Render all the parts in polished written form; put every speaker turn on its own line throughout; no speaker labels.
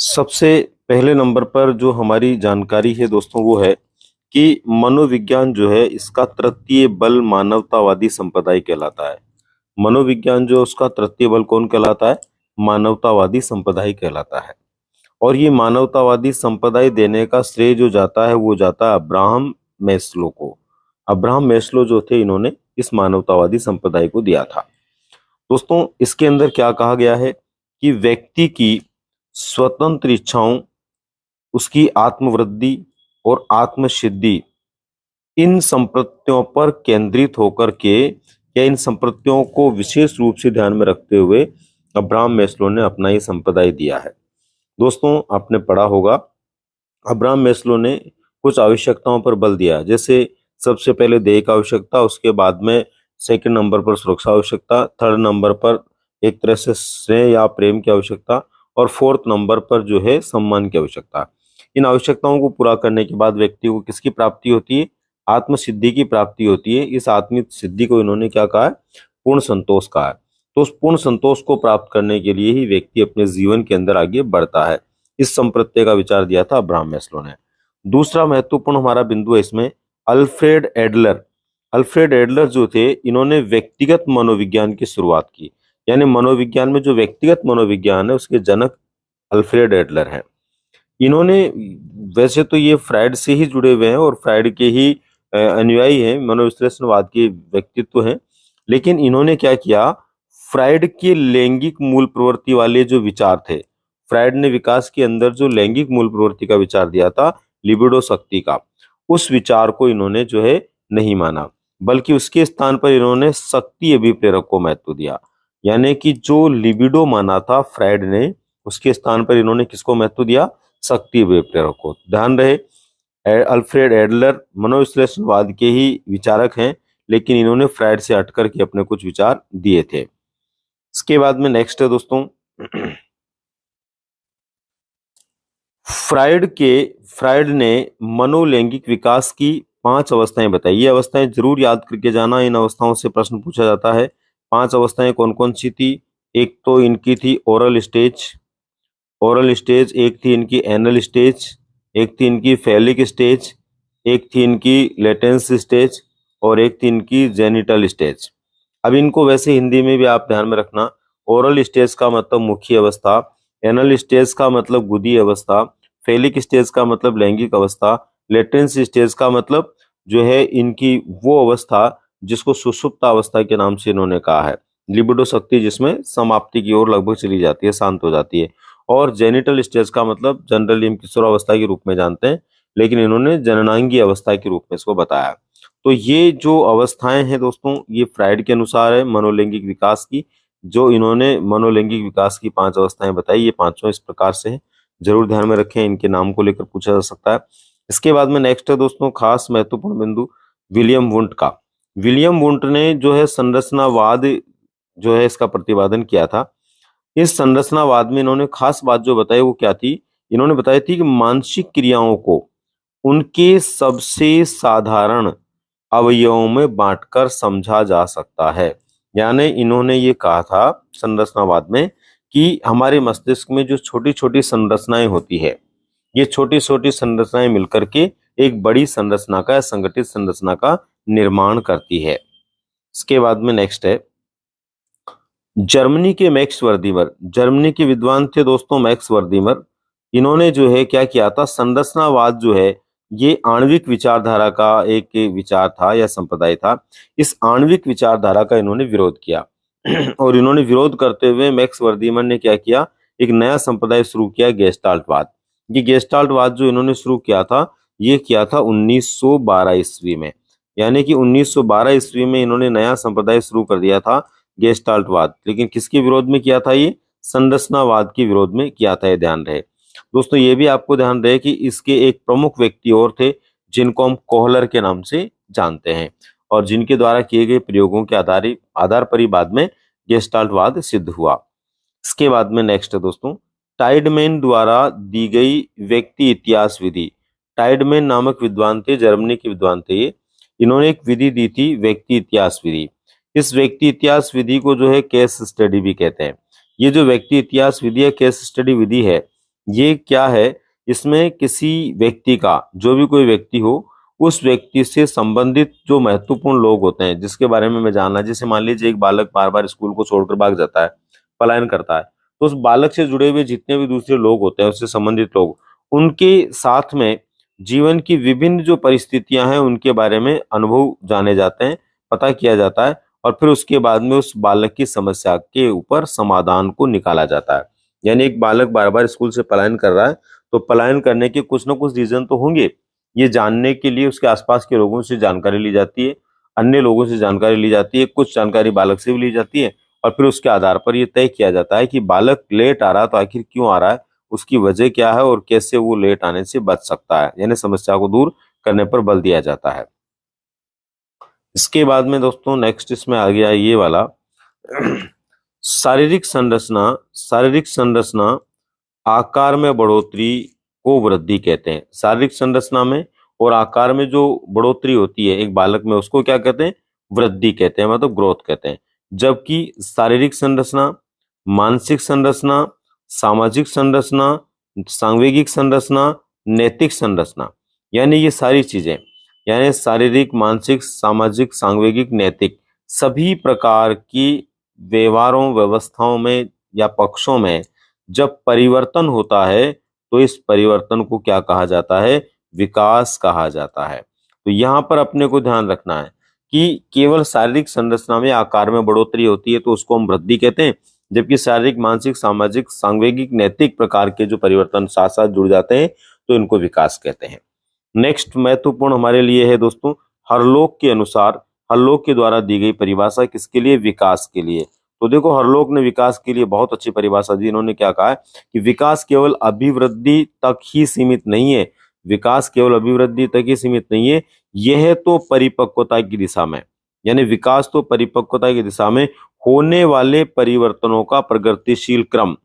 सबसे पहले नंबर पर जो हमारी जानकारी है दोस्तों वो है कि मनोविज्ञान जो है इसका तृतीय बल मानवतावादी संप्रदाय कहलाता है। मनोविज्ञान जो उसका तृतीय बल कौन कहलाता है? मानवतावादी संप्रदाय कहलाता है। और ये मानवतावादी संप्रदाय देने का श्रेय जो जाता है वो जाता है अब्राहम मैस्लो को। अब्राहम मैस्लो जो थे इन्होंने इस मानवतावादी संप्रदाय को दिया था। दोस्तों इसके अंदर क्या कहा गया है कि व्यक्ति की स्वतंत्र इच्छाओं, उसकी आत्मवृद्धि और आत्मसिद्धि इन संपत्तियों पर केंद्रित होकर के या इन संपत्तियों को विशेष रूप से ध्यान में रखते हुए अब्राहम मैस्लो ने अपना ये संप्रदाय दिया है। दोस्तों आपने पढ़ा होगा अब्राहम मैस्लो ने कुछ आवश्यकताओं पर बल दिया, जैसे सबसे पहले देह की आवश्यकता, उसके बाद में सेकंड नंबर पर सुरक्षा आवश्यकता, थर्ड नंबर पर एक तरह से स्नेह या प्रेम की आवश्यकता और फोर्थ नंबर पर जो है सम्मान की आवश्यकता। इन आवश्यकताओं को पूरा करने के बाद व्यक्ति को किसकी प्राप्ति होती है? आत्म सिद्धि की प्राप्ति होती है। इस आत्म सिद्धि को इन्होंने क्या कहा है? पूर्ण संतोष कहा है। तो उस पूर्ण संतोष को प्राप्त करने के लिए ही व्यक्ति अपने जीवन के अंदर आगे बढ़ता है। इस संप्रत्यय का विचार दिया था अब्राहम मैस्लो ने। दूसरा महत्वपूर्ण हमारा बिंदु है इसमें अल्फ्रेड एडलर। अल्फ्रेड एडलर जो थे इन्होंने व्यक्तिगत मनोविज्ञान की शुरुआत की, यानी मनोविज्ञान में जो व्यक्तिगत मनोविज्ञान है उसके जनक अल्फ्रेड एडलर हैं। इन्होंने वैसे तो ये फ्राइड से ही जुड़े हुए हैं और फ्राइड के ही अनुयायी हैं, मनोविश्लेषणवाद के व्यक्तित्व हैं, लेकिन इन्होंने क्या किया, फ्राइड के लैंगिक मूल प्रवृत्ति वाले जो विचार थे, फ्राइड ने विकास के अंदर जो लैंगिक मूल प्रवृत्ति का विचार दिया था, लिबिडो शक्ति का, उस विचार को इन्होंने जो है नहीं माना, बल्कि उसके स्थान पर इन्होंने शक्ति अभिप्रेरक को महत्व दिया। यानी कि जो लिबिडो माना था फ्राइड ने, उसके स्थान पर इन्होंने किसको महत्व दिया? शक्ति अभिप्रेरक को। ध्यान रहे अल्फ्रेड एडलर मनोविश्लेषणवाद के ही विचारक हैं, लेकिन इन्होंने फ्राइड से हटकर के अपने कुछ विचार दिए थे। इसके बाद में नेक्स्ट है दोस्तों फ्राइड ने मनोलैंगिक विकास की 5 अवस्थाएं बताई। ये अवस्थाएं जरूर याद करके जाना, इन अवस्थाओं से प्रश्न पूछा जाता है। 5 अवस्थाएं कौन कौन सी थी? एक तो इनकी थी ओरल स्टेज, एक थी इनकी एनल स्टेज, एक थी इनकी फैलिक स्टेज, एक थी इनकी लेटेंस स्टेज और एक थी इनकी जेनिटल स्टेज। अब इनको वैसे हिंदी में भी आप ध्यान में रखना, ओरल स्टेज का मतलब मुख्य अवस्था, एनल स्टेज का मतलब गुदी अवस्था, फैलिक स्टेज का मतलब लैंगिक अवस्था, लेटेंस स्टेज का मतलब जो है इनकी वो अवस्था जिसको सुषुप्त अवस्था के नाम से इन्होंने कहा है, लिबिडो शक्ति जिसमें समाप्ति की ओर लगभग चली जाती है, शांत हो जाती है। और जेनिटल स्टेज का मतलब जनरली हम किशोरावस्था के रूप में जानते हैं, लेकिन इन्होंने जननांगी अवस्था के रूप में इसको बताया। तो ये जो अवस्थाएं हैं दोस्तों, ये फ्राइड के अनुसार है मनोलैंगिक विकास की, जो इन्होंने मनोलैंगिक विकास की 5 अवस्थाएं बताई, ये पांचों इस प्रकार से हैं। जरूर ध्यान में रखें, इनके नाम को लेकर पूछा जा सकता है। इसके बाद में नेक्स्ट है दोस्तों खास महत्वपूर्ण बिंदु विलियम वुंट का। विलियम वुंट ने जो है संरचनावाद जो है इसका प्रतिपादन किया था। इस संरचनावाद में इन्होंने खास बात जो बताई वो क्या थी? इन्होंने बताई थी कि मानसिक क्रियाओं को उनके सबसे साधारण अवयवों में बांटकर समझा जा सकता है। यानी इन्होंने ये कहा था संरचनावाद में कि हमारे मस्तिष्क में जो छोटी छोटी संरचनाएं होती है, ये छोटी छोटी संरचनाएं मिलकर के एक बड़ी संरचना का, संगठित संरचना का निर्माण करती है। इसके बाद में नेक्स्ट है जर्मनी के मैक्स वर्दीमर। जर्मनी के विद्वान थे दोस्तों मैक्स वर्दीमर। इन्होंने जो है क्या किया था, संरचनावाद जो है ये आणविक विचारधारा का एक विचार था या संप्रदाय था। इस आणविक विचारधारा का इन्होंने विरोध किया और इन्होंने विरोध करते हुए मैक्स वर्दीमर ने क्या किया, एक नया संप्रदाय शुरू किया, गेस्टाल्टवाद। ये गेस्टाल्टवाद जो इन्होंने शुरू किया था, ये किया था 1912 ईस्वी में। यानी कि 1912 ईस्वी में इन्होंने नया संप्रदाय शुरू कर दिया था गेस्टाल्टवाद। लेकिन किसके विरोध में किया था? ये संरचनावाद के विरोध में किया था, ये ध्यान रहे दोस्तों। ये भी आपको ध्यान रहे कि इसके एक प्रमुख व्यक्ति और थे जिनको हम कोहलर के नाम से जानते हैं और जिनके द्वारा किए गए प्रयोगों के आधार पर ही बाद में गेस्टाल्टवाद सिद्ध हुआ। इसके बाद में नेक्स्ट है दोस्तों टाइडमैन द्वारा दी गई व्यक्ति इतिहास विधि। टाइडमैन नामक विद्वान थे, जर्मनी के विद्वान थे ये। इन्होंने एक विधि दी थी व्यक्ति इतिहास विधि। इस व्यक्ति इतिहास विधि को जो है केस स्टडी भी कहते हैं। ये जो व्यक्ति इतिहास विधि है, केस स्टडी विधि है, ये क्या है, इसमें किसी व्यक्ति का, जो भी कोई व्यक्ति हो, उस व्यक्ति से संबंधित जो महत्वपूर्ण लोग होते हैं जिसके बारे में हमें जानना है। जैसे मान लीजिए एक बालक बार बार स्कूल को छोड़कर भाग जाता है, पलायन करता है, तो उस बालक से जुड़े हुए जितने भी दूसरे लोग होते हैं, उससे संबंधित लोग, उनके साथ में जीवन की विभिन्न जो परिस्थितियां हैं उनके बारे में अनुभव जाने जाते हैं, पता किया जाता है, और फिर उसके बाद में उस बालक की समस्या के ऊपर समाधान को निकाला जाता है। यानी एक बालक बार बार स्कूल से पलायन कर रहा है, तो पलायन करने के कुछ ना कुछ रीजन तो होंगे। ये जानने के लिए उसके आसपास के लोगों से जानकारी ली जाती है, अन्य लोगों से जानकारी ली जाती है, कुछ जानकारी बालक से भी ली जाती है, और फिर उसके आधार पर यह तय किया जाता है कि बालक लेट आ रहा है तो आखिर क्यों आ रहा है, उसकी वजह क्या है और कैसे वो लेट आने से बच सकता है, यानी समस्या को दूर करने पर बल दिया जाता है। इसके बाद में दोस्तों नेक्स्ट इसमें आ गया ये वाला शारीरिक संरचना। शारीरिक संरचना आकार में बढ़ोतरी को वृद्धि कहते हैं। शारीरिक संरचना में और आकार में जो बढ़ोतरी होती है एक बालक में, उसको क्या कहते हैं, वृद्धि कहते हैं, मतलब ग्रोथ कहते हैं। जबकि शारीरिक संरचना, मानसिक संरचना, सामाजिक संरचना, सांवेगिक संरचना, नैतिक संरचना, यानी ये सारी चीजें, यानी शारीरिक, मानसिक, सामाजिक, सांवेगिक, नैतिक, सभी प्रकार की व्यवहारों, व्यवस्थाओं में या पक्षों में जब परिवर्तन होता है तो इस परिवर्तन को क्या कहा जाता है, विकास कहा जाता है। तो यहाँ पर अपने को ध्यान रखना है कि केवल शारीरिक संरचना में आकार में बढ़ोतरी होती है तो उसको हम वृद्धि कहते हैं, जबकि शारीरिक, मानसिक, सामाजिक, सांवेगिक, नैतिक प्रकार के जो परिवर्तन साथ साथ जुड़ जाते हैं तो इनको विकास कहते हैं। नेक्स्ट महत्वपूर्ण हमारे लिए है दोस्तों, हरलोक के अनुसार, हरलोक के द्वारा दी गई परिभाषा किसके लिए, विकास के लिए। तो देखो हरलोक ने विकास के लिए बहुत अच्छी परिभाषा दी। इन्होंने क्या कहा है कि विकास केवल अभिवृद्धि तक ही सीमित नहीं है, विकास केवल अभिवृद्धि तक ही सीमित नहीं है, यह तो परिपक्वता की दिशा में, यानी विकास तो परिपक्वता की दिशा में होने वाले परिवर्तनों का प्रगतिशील क्रम,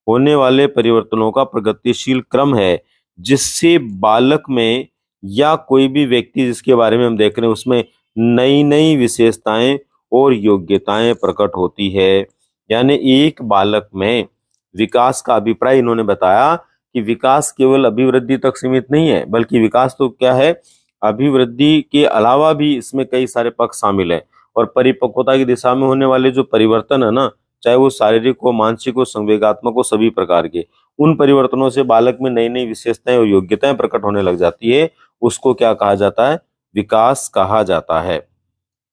होने वाले परिवर्तनों का प्रगतिशील क्रम है, जिससे बालक में या कोई भी व्यक्ति जिसके बारे में हम देख रहे हैं उसमें नई नई विशेषताएं और योग्यताएं प्रकट होती है। यानी एक बालक में विकास का अभिप्राय इन्होंने बताया कि विकास केवल अभिवृद्धि तक सीमित नहीं है, बल्कि विकास तो क्या है, अभिवृद्धि के अलावा भी इसमें कई सारे पक्ष शामिल है। और परिपक्वता की दिशा में होने वाले जो परिवर्तन है ना, चाहे वो शारीरिक हो, मानसिक हो, संवेगात्मक हो, सभी प्रकार के, उन परिवर्तनों से बालक में नई नई विशेषताएं और योग्यताएं प्रकट होने लग जाती है, उसको क्या कहा जाता है, विकास कहा जाता है।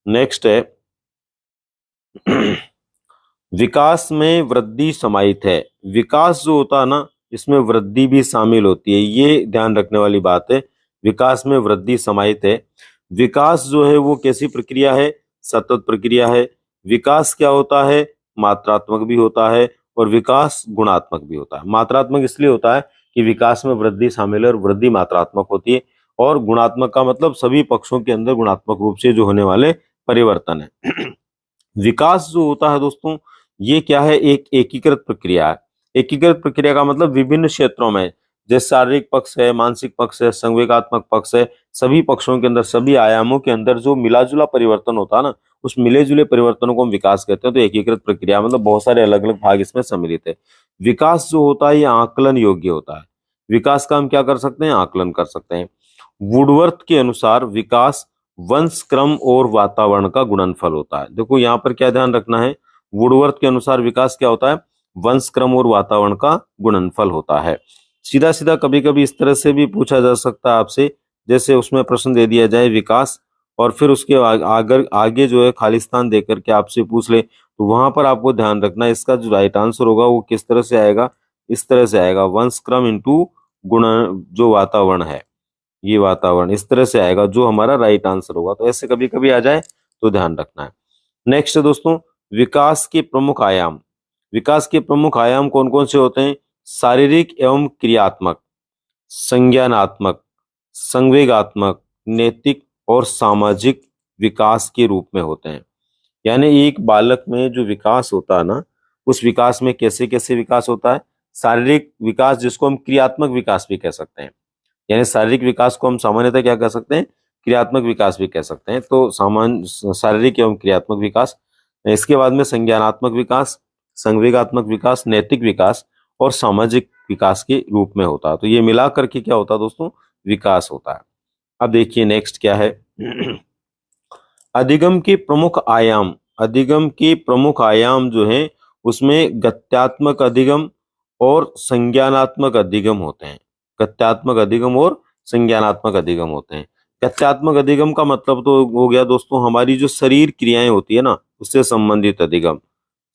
नेक्स्ट है विकास में वृद्धि समाहित है। विकास जो होता है ना, इसमें वृद्धि भी शामिल होती है, ये ध्यान रखने वाली बात है। विकास में वृद्धि समाहित है। विकास जो है वो कैसी प्रक्रिया है, सतत प्रक्रिया है। विकास क्या होता है, मात्रात्मक भी होता है और विकास गुणात्मक भी होता है। मात्रात्मक इसलिए होता है कि विकास में वृद्धि शामिल है और वृद्धि मात्रात्मक होती है, और गुणात्मक का मतलब सभी पक्षों के अंदर गुणात्मक रूप से जो होने वाले परिवर्तन है। विकास जो होता है दोस्तों, ये क्या है, एक एकीकृत प्रक्रिया है। एकीकृत प्रक्रिया का मतलब विभिन्न क्षेत्रों में, जैसे शारीरिक पक्ष है, मानसिक पक्ष है, संवेगात्मक पक्ष है, सभी पक्षों के अंदर, सभी आयामों के अंदर जो मिला जुला परिवर्तन होता है ना, उस मिले जुले परिवर्तनों को हम विकास कहते हैं। तो एकीकृत प्रक्रिया मतलब बहुत सारे अलग अलग भाग इसमें सम्मिलित है। विकास जो होता है ये आकलन योग्य होता है। विकास का हम क्या कर सकते हैं, आकलन कर सकते हैं। वुडवर्थ के अनुसार विकास वंश क्रम और वातावरण का गुणनफल होता है। देखो यहाँ पर क्या ध्यान रखना है, वुडवर्थ के अनुसार विकास क्या होता है, वंश क्रम और वातावरण का गुणनफल होता है। सीधा सीधा कभी कभी इस तरह से भी पूछा जा सकता है आपसे, जैसे उसमें प्रश्न दे दिया जाए विकास, और फिर उसके आगे जो है खाली स्थान देकर के आपसे पूछ ले, तो वहां पर आपको ध्यान रखना इसका जो राइट आंसर होगा वो किस तरह से आएगा, इस तरह से आएगा, वंश क्रम इंटू गुण, जो वातावरण है, ये वातावरण इस तरह से आएगा जो हमारा राइट आंसर होगा। तो ऐसे कभी कभी आ जाए तो ध्यान रखना है। नेक्स्ट दोस्तों, विकास के प्रमुख आयाम। विकास के प्रमुख आयाम कौन कौन से होते हैं, शारीरिक एवं क्रियात्मक, संज्ञानात्मक, संवेगात्मक, नैतिक और सामाजिक विकास के रूप में होते हैं। यानी एक बालक में जो विकास होता है ना, उस विकास में कैसे कैसे विकास होता है, शारीरिक विकास जिसको हम क्रियात्मक विकास भी कह सकते हैं, यानी शारीरिक विकास को हम सामान्यतः क्या कह सकते हैं, क्रियात्मक विकास भी कह सकते हैं। तो सामान्य शारीरिक एवं क्रियात्मक विकास, इसके बाद में संज्ञानात्मक विकास, संवेगात्मक विकास, नैतिक विकास और सामाजिक विकास के रूप में होता है। तो ये मिला करके क्या होता है दोस्तों, विकास होता है। अब देखिए नेक्स्ट क्या है, अधिगम के प्रमुख आयाम। अधिगम के प्रमुख आयाम जो हैं उसमें गत्यात्मक अधिगम और संज्ञानात्मक अधिगम होते हैं। गत्यात्मक अधिगम और संज्ञानात्मक अधिगम होते हैं। गत्यात्मक अधिगम का मतलब तो हो गया दोस्तों हमारी जो शरीर क्रियाएं होती है ना, उससे संबंधित अधिगम,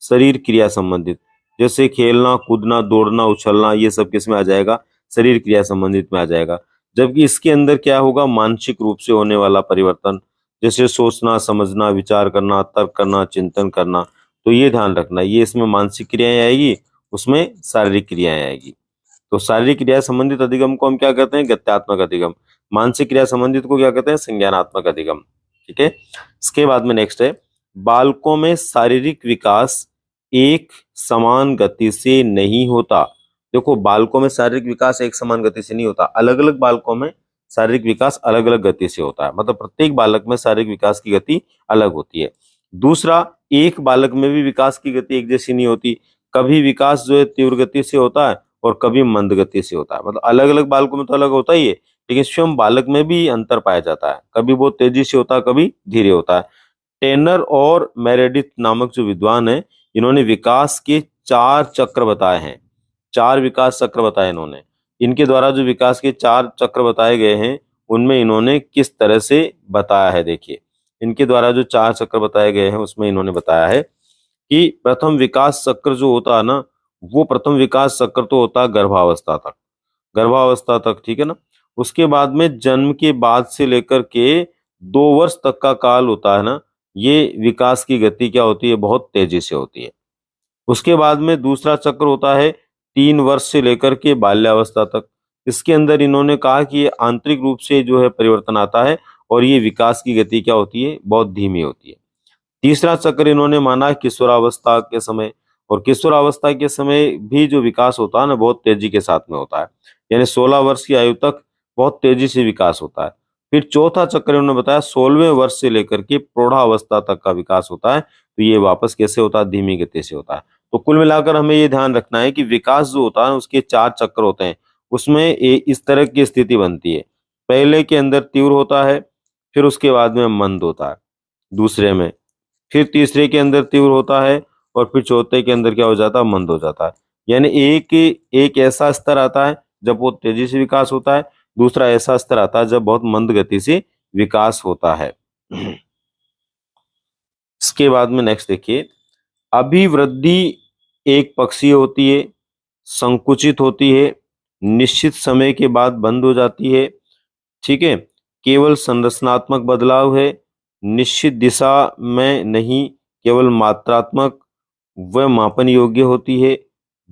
शरीर क्रिया संबंधित, जैसे खेलना कूदना दौड़ना उछलना, ये सब किस में आ जाएगा, शरीर क्रिया संबंधित में आ जाएगा। जबकि इसके अंदर क्या होगा, मानसिक रूप से होने वाला परिवर्तन, जैसे सोचना समझना विचार करना तर्क करना चिंतन करना। तो ये ध्यान रखना, ये इसमें मानसिक क्रियाएं आएगी, उसमें शारीरिक क्रियाएं आएगी। तो शारीरिक क्रिया संबंधित अधिगम को हम क्या कहते हैं, गत्यात्मक अधिगम। मानसिक क्रिया संबंधित को क्या कहते हैं, संज्ञानात्मक अधिगम। ठीक है, इसके बाद में नेक्स्ट है, बालकों में शारीरिक विकास एक समान गति से नहीं होता। देखो बालकों में शारीरिक विकास एक समान गति से नहीं होता, अलग अलग बालकों में शारीरिक विकास अलग अलग गति से होता है। मतलब प्रत्येक बालक में शारीरिक विकास की गति अलग होती है। दूसरा, एक बालक में भी विकास की गति एक जैसी नहीं होती। कभी विकास जो है तीव्र गति से होता है और कभी मंद गति से होता है। मतलब अलग अलग बालकों में तो अलग होता ही है, लेकिन स्वयं बालक में भी अंतर पाया जाता है। कभी बहुत तेजी से होता है, कभी धीरे होता है। टेनर और मेरेडिथ नामक जो विद्वान है, इन्होंने विकास के 4 चक्र बताए हैं। 4 विकास चक्र बताए इन्होंने। इनके द्वारा जो विकास के 4 चक्र बताए गए हैं, उनमें इन्होंने किस तरह से बताया है, देखिए इनके द्वारा जो 4 चक्र बताए गए हैं उसमें इन्होंने बताया है कि प्रथम विकास चक्र जो होता है ना, वो प्रथम विकास चक्र तो होता है गर्भावस्था तक, गर्भावस्था तक, ठीक है ना। उसके बाद में जन्म के बाद से लेकर के 2 वर्ष तक का काल होता है ना, ये विकास की गति क्या होती है, बहुत तेजी से होती है। उसके बाद में दूसरा चक्र होता है 3 वर्ष से लेकर के बाल्यावस्था तक। इसके अंदर इन्होंने कहा कि ये आंतरिक रूप से जो है परिवर्तन आता है और ये विकास की गति क्या होती है, बहुत धीमी होती है। तीसरा चक्र इन्होंने माना किशोरावस्था के समय, और किशोरावस्था के समय भी जो विकास होता है ना, बहुत तेजी के साथ में होता है। यानी 16 वर्ष की आयु तक बहुत तेजी से विकास होता है। फिर चौथा चक्र इन्होंने बताया 16वें वर्ष से लेकर के प्रौढ़ावस्था तक का विकास होता है। तो ये वापस कैसे होता है, धीमी गति से होता है। तो कुल मिलाकर हमें ये ध्यान रखना है कि विकास जो होता है उसके 4 चक्र होते हैं। उसमें इस तरह की स्थिति बनती है, पहले के अंदर तीव्र होता है, फिर उसके बाद में मंद होता है दूसरे में, फिर तीसरे के अंदर तीव्र होता है, और फिर चौथे के अंदर क्या हो जाता है, मंद हो जाता है। यानी एक ऐसा स्तर आता है जब बहुत तेजी से विकास होता है, दूसरा ऐसा स्तर आता है जब बहुत मंद गति से विकास होता है। इसके बाद में नेक्स्ट देखिए, अभिवृद्धि एक पक्षीय होती है, संकुचित होती है, निश्चित समय के बाद बंद हो जाती है। ठीक है, केवल संरचनात्मक बदलाव है, निश्चित दिशा में नहीं, केवल मात्रात्मक व मापन योग्य होती है।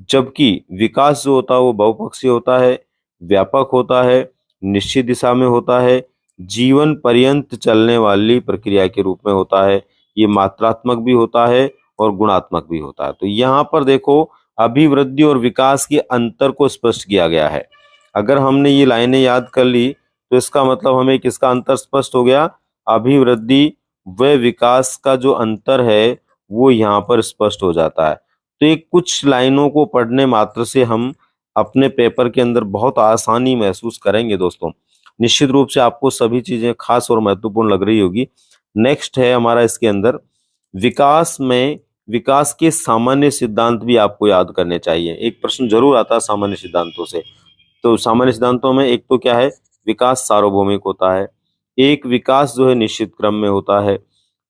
जबकि विकास जो होता है वो बहुपक्षीय होता है, व्यापक होता है, निश्चित दिशा में होता है, जीवन पर्यंत चलने वाली प्रक्रिया के रूप में होता है। ये मात्रात्मक भी होता है और गुणात्मक भी होता है। तो यहाँ पर देखो अभिवृद्धि और विकास के अंतर को स्पष्ट किया गया है। अगर हमने ये लाइनें याद कर ली तो इसका मतलब हमें किसका अंतर स्पष्ट हो गया, अभिवृद्धि व विकास का जो अंतर है वो यहाँ पर स्पष्ट हो जाता है। तो ये कुछ लाइनों को पढ़ने मात्र से हम अपने पेपर के अंदर बहुत आसानी महसूस करेंगे दोस्तों। निश्चित रूप से आपको सभी चीजें खास और महत्वपूर्ण लग रही होगी। नेक्स्ट है हमारा इसके अंदर विकास में विकास के सामान्य सिद्धांत भी आपको याद करने चाहिए। एक प्रश्न जरूर आता है सामान्य सिद्धांतों से। तो सामान्य सिद्धांतों में एक तो क्या है, विकास सार्वभौमिक होता है, एक विकास जो है निश्चित क्रम में होता है,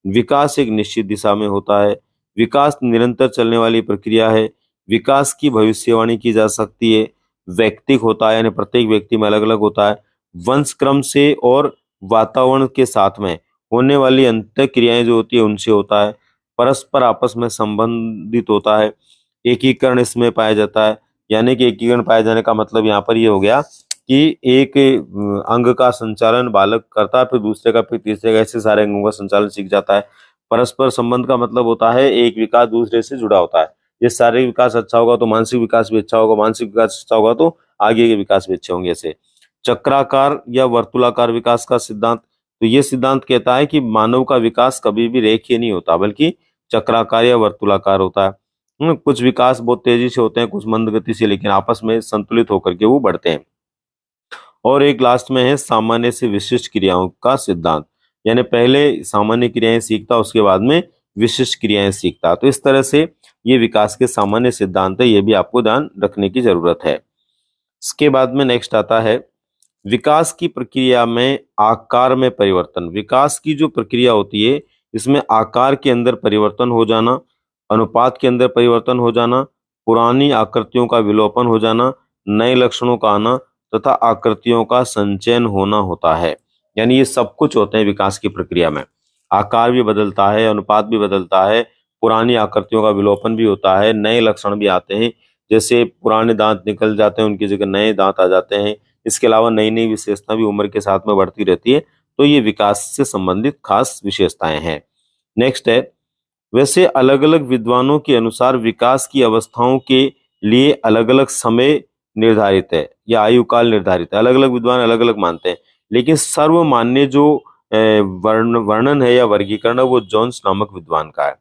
विकास एक निश्चित दिशा में होता है, विकास निरंतर चलने वाली प्रक्रिया है, विकास की भविष्यवाणी की जा सकती है, व्यक्तिक होता है यानी प्रत्येक व्यक्ति में अलग अलग होता है, वंश क्रम से और वातावरण के साथ में होने वाली अंतः क्रियाएं जो होती है उनसे होता है, परस्पर आपस में संबंधित होता है, एकीकरण इसमें पाया जाता है। यानी कि एकीकरण पाए जाने का मतलब यहाँ पर ये हो गया कि एक अंग का संचालन बालक करता है, फिर दूसरे का, फिर तीसरे का, ऐसे सारे अंगों का संचालन सीख जाता है। परस्पर संबंध का मतलब होता है एक विकास दूसरे से जुड़ा होता है। ये शारीरिक विकास अच्छा होगा तो मानसिक विकास भी अच्छा होगा, मानसिक विकास अच्छा होगा तो आगे के विकास भी अच्छे होंगे। ऐसे चक्राकार या वर्तुलाकार विकास का सिद्धांत, तो ये सिद्धांत कहता है कि मानव का विकास कभी भी रेखीय नहीं होता बल्कि चक्राकार या वर्तुलाकार होता है। कुछ विकास बहुत तेजी से होते हैं, कुछ मंद गति से, लेकिन आपस में संतुलित होकर के वो बढ़ते हैं। और एक लास्ट में है सामान्य से विशिष्ट क्रियाओं का सिद्धांत, यानी पहले सामान्य क्रियाएं सीखता, उसके बाद में विशिष्ट क्रियाएं सीखता। तो इस तरह से ये विकास के सामान्य सिद्धांत है, ये भी आपको ध्यान रखने की जरूरत है। इसके बाद में नेक्स्ट आता है विकास की प्रक्रिया में आकार में परिवर्तन। विकास की जो प्रक्रिया होती है इसमें आकार के अंदर परिवर्तन हो जाना, अनुपात के अंदर परिवर्तन हो जाना, पुरानी आकृतियों का विलोपन हो जाना, नए लक्षणों का आना तथा आकृतियों का संचयन होना होता है। यानी ये सब कुछ होते हैं विकास की प्रक्रिया में। आकार भी बदलता है, अनुपात भी बदलता है, पुरानी आकृतियों का विलोपन भी होता है, नए लक्षण भी आते हैं, जैसे पुराने दांत निकल जाते हैं, उनकी जगह नए दांत आ जाते हैं। इसके अलावा नई नई विशेषता भी उम्र के साथ में बढ़ती रहती है। तो ये विकास से संबंधित खास विशेषताएं हैं। नेक्स्ट है वैसे अलग अलग विद्वानों के अनुसार विकास की अवस्थाओं के लिए अलग अलग समय निर्धारित है या आयु काल निर्धारित है। अलग अलग विद्वान अलग अलग मानते हैं, लेकिन सर्वमान्य जो वर्णन है या वर्गीकरण है वो जोन्स नामक विद्वान का है।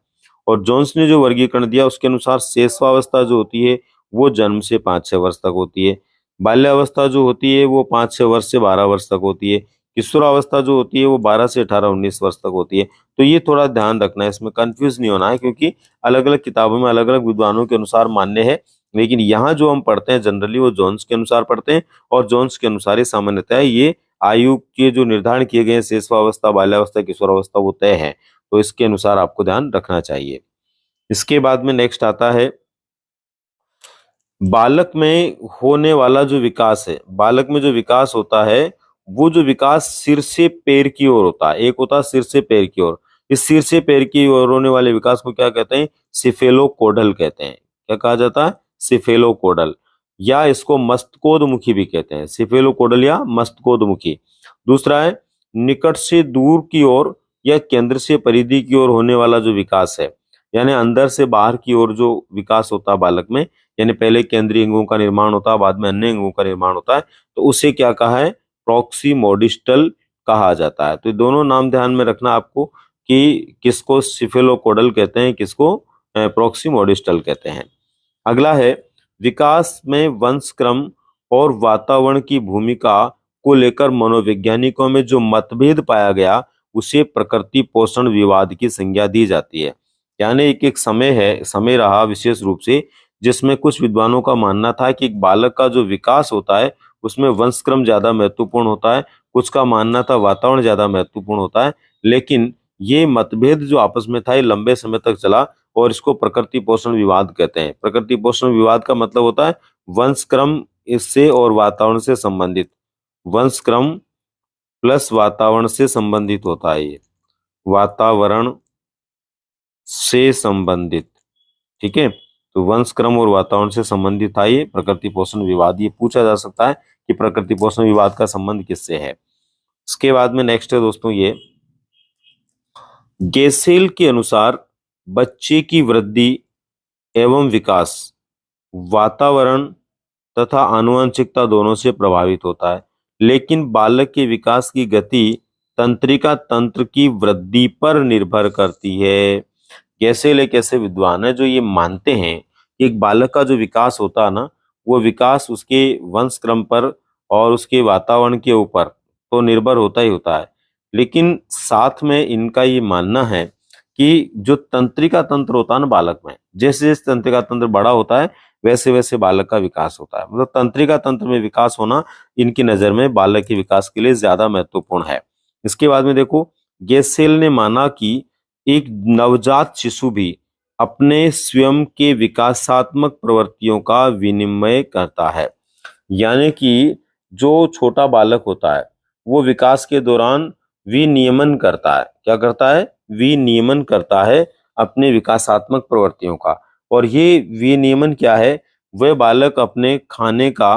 और जोन्स ने जो वर्गीकरण दिया उसके अनुसार शेषवावस्था जो होती है वो जन्म से 5-6 वर्ष तक होती है, बाल्यावस्था जो होती है वो 5-6 वर्ष से 12 वर्ष तक होती है, किशोरावस्था जो होती है वो 12 से 18-19 वर्ष तक होती है। तो ये थोड़ा ध्यान रखना है, इसमें कंफ्यूज नहीं होना है, क्योंकि अलग अलग किताबों में अलग अलग विद्वानों के अनुसार मान्य है, लेकिन यहाँ जो हम पढ़ते हैं जनरली वो जोन्स के अनुसार पढ़ते हैं। और जोन्स के अनुसार ही सामान्यतः ये आयु के जो निर्धारण किए गए हैं शेषवावस्था, बाल्यावस्था, किशोरावस्था वो तय है। तो इसके अनुसार आपको ध्यान रखना चाहिए। इसके बाद में नेक्स्ट आता है बालक में होने वाला जो विकास है। बालक में जो विकास होता है वो जो विकास सिर से पैर की ओर होता है। एक होता है सिर से पैर की ओर, इस सिर से पैर की ओर होने वाले विकास को क्या कहते हैं? सिफेलोकोडल कहते हैं। क्या कहा जाता है? सिफेलोकोडल, या इसको मस्तकोदमुखी भी कहते हैं। सिफेलोकोडल या मस्तकोदमुखी। दूसरा है निकट से दूर की ओर या केंद्र से परिधि की ओर होने वाला जो विकास है, यानी अंदर से बाहर की ओर जो विकास होता है बालक में, यानी पहले केंद्रीय अंगों का निर्माण होता है, बाद में अन्य अंगों का निर्माण होता है, तो उसे क्या कहा है? प्रॉक्सिमोडिस्टल कहा जाता है। तो दोनों नाम ध्यान में रखना आपको कि किसको सिफेलोकोडल कहते हैं, किसको प्रॉक्सिमोडिस्टल कहते हैं। अगला है विकास में वंशक्रम और वातावरण की भूमिका को लेकर मनोवैज्ञानिकों में जो मतभेद पाया गया उसे प्रकृति पोषण विवाद की संज्ञा दी जाती है। यानी एक समय रहा विशेष रूप से जिसमें कुछ विद्वानों का मानना था कि एक बालक का जो विकास होता है उसमें वंशक्रम ज्यादा महत्वपूर्ण होता है, कुछ का मानना था वातावरण ज्यादा महत्वपूर्ण होता है। लेकिन ये मतभेद जो आपस में था ये लंबे समय तक चला और इसको प्रकृति पोषण विवाद कहते हैं। प्रकृति पोषण विवाद का मतलब होता है वंशक्रम इससे और वातावरण से संबंधित, वंशक्रम प्लस वातावरण से संबंधित होता है, ये वातावरण से संबंधित। ठीक है, तो वंशक्रम और वातावरण से संबंधित था ये प्रकृति पोषण विवाद। ये पूछा जा सकता है कि प्रकृति पोषण विवाद का संबंध किससे है। इसके बाद में नेक्स्ट है दोस्तों ये गेसेल के अनुसार बच्चे की वृद्धि एवं विकास वातावरण तथा आनुवंशिकता दोनों से प्रभावित होता है, लेकिन बालक के विकास की गति तंत्रिका तंत्र की वृद्धि पर निर्भर करती है। गेसेल एक ऐसे विद्वान है जो ये मानते हैं कि एक बालक का जो विकास होता है ना वो विकास उसके वंशक्रम पर और उसके वातावरण के ऊपर तो निर्भर होता ही होता है, लेकिन साथ में इनका ये मानना है कि जो तंत्रिका तंत्र होता है ना बालक में, जैसे जैसे तंत्रिका तंत्र बड़ा होता है वैसे वैसे बालक का विकास होता है। मतलब तंत्रिका तंत्र में विकास होना इनकी नजर में बालक के विकास के लिए ज्यादा महत्वपूर्ण है। इसके बाद में देखो गेसेल ने माना कि एक नवजात शिशु भी अपने स्वयं के विकासात्मक प्रवृत्तियों का विनिमय करता है। यानी कि जो छोटा बालक होता है वो विकास के दौरान विनियमन करता है। क्या करता है? विनियमन करता है अपने विकासात्मक प्रवृत्तियों का। और ये विनियमन क्या है? वह बालक अपने खाने का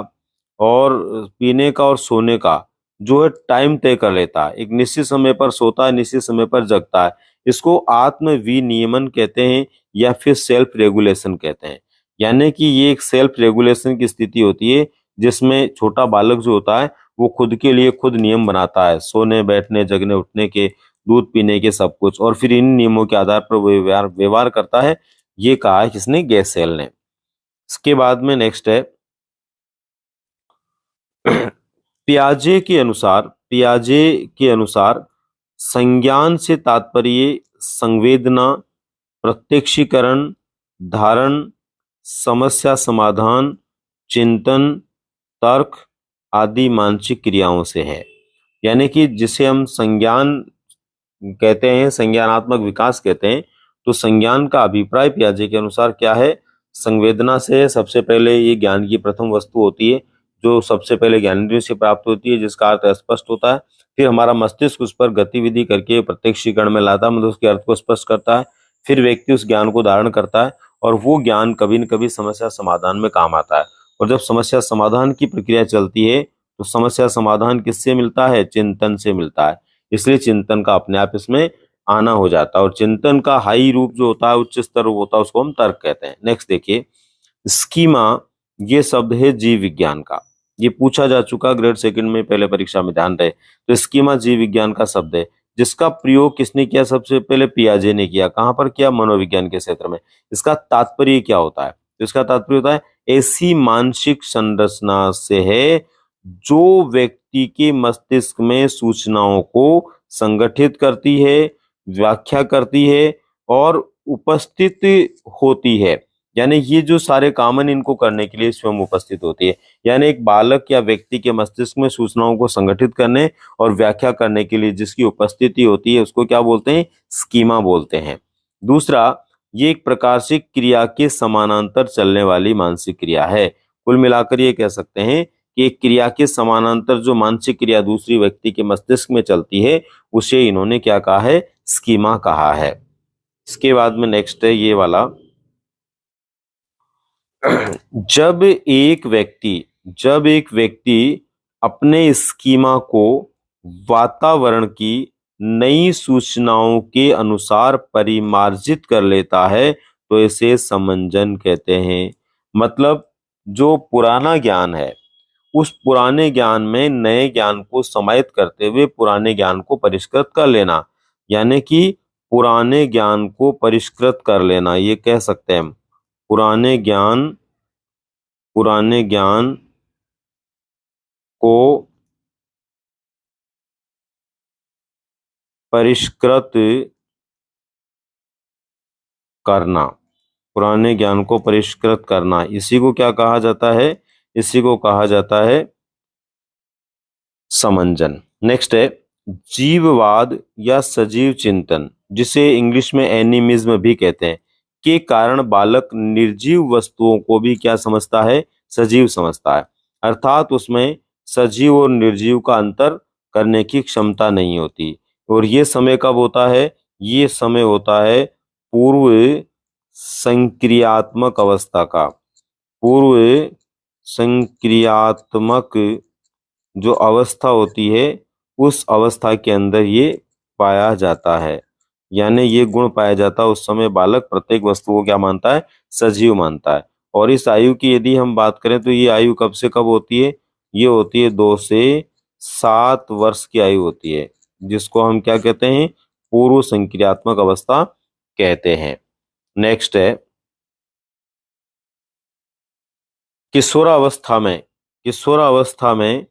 और पीने का और सोने का जो है टाइम तय कर लेता है। एक निश्चित समय पर सोता है, निश्चित समय पर जगता है। इसको आत्म विनियमन कहते हैं या फिर सेल्फ रेगुलेशन कहते हैं। यानी कि ये एक सेल्फ रेगुलेशन की स्थिति होती है जिसमें छोटा बालक जो होता है वो खुद के लिए खुद नियम बनाता है, सोने बैठने जगने उठने के, दूध पीने के, सब कुछ। और फिर इन नियमों के आधार पर वो व्यवहार करता है ये कहा है किसने? गैसेल ने। इसके बाद में नेक्स्ट है पियाजे के अनुसार संज्ञान से तात्पर्य संवेदना, प्रत्यक्षीकरण, धारण, समस्या समाधान, चिंतन, तर्क आदि मानसिक क्रियाओं से है। यानी कि जिसे हम संज्ञान कहते हैं, संज्ञानात्मक विकास कहते हैं, तो संज्ञान का अभिप्राय पियाजे के अनुसार क्या है? संवेदना से है। सबसे पहले ये ज्ञान की प्रथम वस्तु होती है जो सबसे पहले ज्ञानेंद्रियों से प्राप्त होती है, जिसका अर्थ स्पष्ट होता है। फिर हमारा मस्तिष्क उस पर गतिविधि करके प्रत्यक्षीकरण में लाता है, मतलब उसके अर्थ को स्पष्ट करता है। फिर व्यक्ति उस ज्ञान को धारण करता है और वो ज्ञान कभी न कभी समस्या समाधान में काम आता है। और जब समस्या समाधान की प्रक्रिया चलती है तो समस्या समाधान किससे मिलता है? चिंतन से मिलता है। इसलिए चिंतन का अपने आप इसमें आना हो जाता है। और चिंतन का हाई रूप जो होता है, उच्च स्तर होता है, उसको हम तर्क कहते हैं। नेक्स्ट देखिए, स्कीमा ये शब्द है जीव विज्ञान का। ये पूछा जा चुका ग्रेड सेकंड में, पहले परीक्षा में, ध्यान रहे। तो स्कीमा जीव विज्ञान का शब्द है जिसका प्रयोग किसने किया? सबसे पहले पियाजे ने किया। कहां पर किया? मनोविज्ञान के क्षेत्र में। इसका तात्पर्य क्या होता है? तो इसका तात्पर्य होता है ऐसी मानसिक संरचना से है जो व्यक्ति के मस्तिष्क में सूचनाओं को संगठित करती है, व्याख्या करती है और उपस्थित होती है। यानी ये जो सारे काम इनको करने के लिए स्वयं उपस्थित होती है। यानी एक बालक या व्यक्ति के मस्तिष्क में सूचनाओं को संगठित करने और व्याख्या करने के लिए जिसकी उपस्थिति होती है उसको क्या बोलते हैं? स्कीमा बोलते हैं। दूसरा, ये एक प्रकार से क्रिया के समानांतर चलने वाली मानसिक क्रिया है। कुल मिलाकर ये कह सकते हैं कि एक क्रिया के समानांतर जो मानसिक क्रिया दूसरी व्यक्ति के मस्तिष्क में चलती है उसे इन्होंने क्या कहा है? स्कीमा कहा है। इसके बाद में नेक्स्ट है ये वाला, जब एक व्यक्ति अपने स्कीमा को वातावरण की नई सूचनाओं के अनुसार परिमार्जित कर लेता है तो इसे समंजन कहते हैं। मतलब जो पुराना ज्ञान है उस पुराने ज्ञान में नए ज्ञान को समाहित करते हुए पुराने ज्ञान को परिष्कृत कर लेना, यानी कि पुराने ज्ञान को परिष्कृत कर लेना, ये कह सकते हैं हम। पुराने ज्ञान को परिष्कृत करना, पुराने ज्ञान को परिष्कृत करना, इसी को क्या कहा जाता है? इसी को कहा जाता है समंजन। नेक्स्ट है जीववाद या सजीव चिंतन, जिसे इंग्लिश में एनिमिज्म भी कहते हैं, के कारण बालक निर्जीव वस्तुओं को भी क्या समझता है? सजीव समझता है। अर्थात उसमें सजीव और निर्जीव का अंतर करने की क्षमता नहीं होती। और ये समय कब होता है? ये समय होता है पूर्व संक्रियात्मक अवस्था का। पूर्व संक्रियात्मक जो अवस्था होती है उस अवस्था के अंदर ये पाया जाता है, यानी ये गुण पाया जाता है। उस समय बालक प्रत्येक वस्तु को क्या मानता है? सजीव मानता है। और इस आयु की यदि हम बात करें तो ये आयु कब से कब होती है? ये होती है 2 से 7 वर्ष की आयु होती है, जिसको हम क्या कहते हैं? पूर्व संक्रियात्मक अवस्था कहते हैं। नेक्स्ट है किशोरावस्था में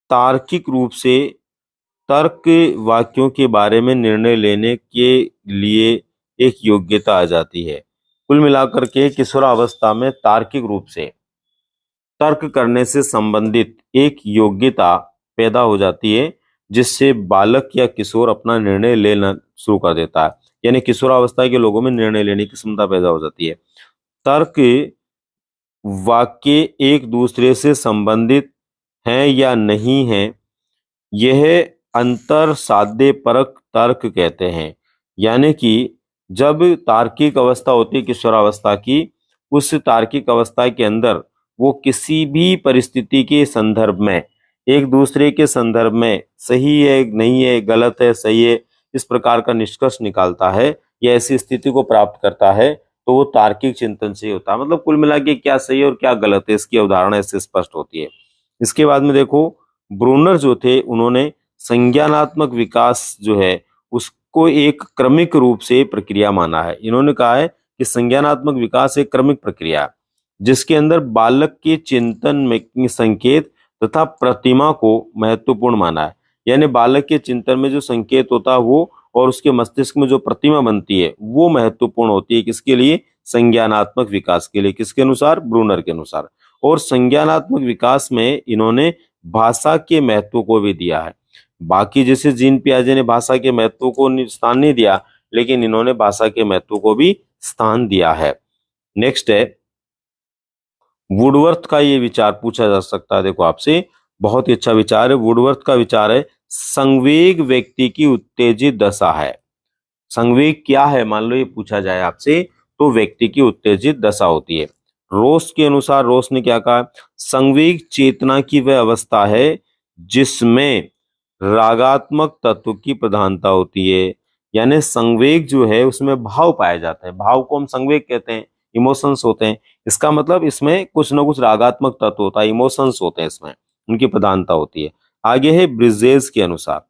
तार्किक रूप से तर्क वाक्यों के बारे में निर्णय लेने के लिए एक योग्यता आ जाती है। कुल मिलाकर के किशोरावस्था में तार्किक रूप से तर्क करने से संबंधित एक योग्यता पैदा हो जाती है, जिससे बालक या किशोर अपना निर्णय लेना शुरू कर देता है। यानी किशोरावस्था के लोगों में निर्णय लेने की क्षमता पैदा हो जाती है। तर्क वाक्य एक दूसरे से संबंधित हैं या नहीं हैं, यह अंतर साध्य परक तर्क कहते हैं। यानी कि जब तार्किक अवस्था होती है किशोरावस्था की, उस तार्किक अवस्था के अंदर वो किसी भी परिस्थिति के संदर्भ में एक दूसरे के संदर्भ में सही है, नहीं है, गलत है, सही है, इस प्रकार का निष्कर्ष निकालता है या ऐसी स्थिति को प्राप्त करता है, तो वो तार्किक चिंतन से होता है। मतलब कुल मिला के क्या सही है और क्या गलत है इसकी अवधारणा इससे स्पष्ट होती है। इसके बाद में देखो, ब्रूनर जो थे उन्होंने संज्ञानात्मक विकास जो है उसको एक क्रमिक रूप से प्रक्रिया माना है। इन्होंने कहा है कि संज्ञानात्मक विकास एक क्रमिक प्रक्रिया है जिसके अंदर बालक के चिंतन में संकेत तथा प्रतिमा को महत्वपूर्ण माना है। यानी बालक के चिंतन में जो संकेत होता है वो और उसके मस्तिष्क में जो प्रतिमा बनती है वो महत्वपूर्ण होती है। किसके लिए? संज्ञानात्मक विकास के लिए। किसके अनुसार? ब्रूनर के अनुसार। और संज्ञानात्मक विकास में इन्होंने भाषा के महत्व को भी दिया है। बाकी जैसे जीन पियाजे ने भाषा के महत्व को स्थान नहीं दिया, लेकिन इन्होंने भाषा के महत्व को भी स्थान दिया है। नेक्स्ट है वुडवर्थ का ये विचार पूछा जा सकता है। देखो आपसे, बहुत ही अच्छा विचार है। वुडवर्थ का विचार है संवेग व्यक्ति की उत्तेजित दशा है। संवेग क्या है? मान लो ये पूछा जाए आपसे, तो व्यक्ति की उत्तेजित दशा होती है। रोस के अनुसार, रोस ने क्या कहा? संवेग चेतना की वह अवस्था है जिसमें रागात्मक तत्व की प्रधानता होती है। यानी संवेग जो है उसमें भाव पाए जाते हैं। भाव को हम संवेग कहते हैं, इमोशंस होते हैं। इसका मतलब इसमें कुछ ना कुछ रागात्मक तत्व होता है, इमोशंस होते हैं, इसमें उनकी प्रधानता होती है। आगे है ब्रिजेस के अनुसार।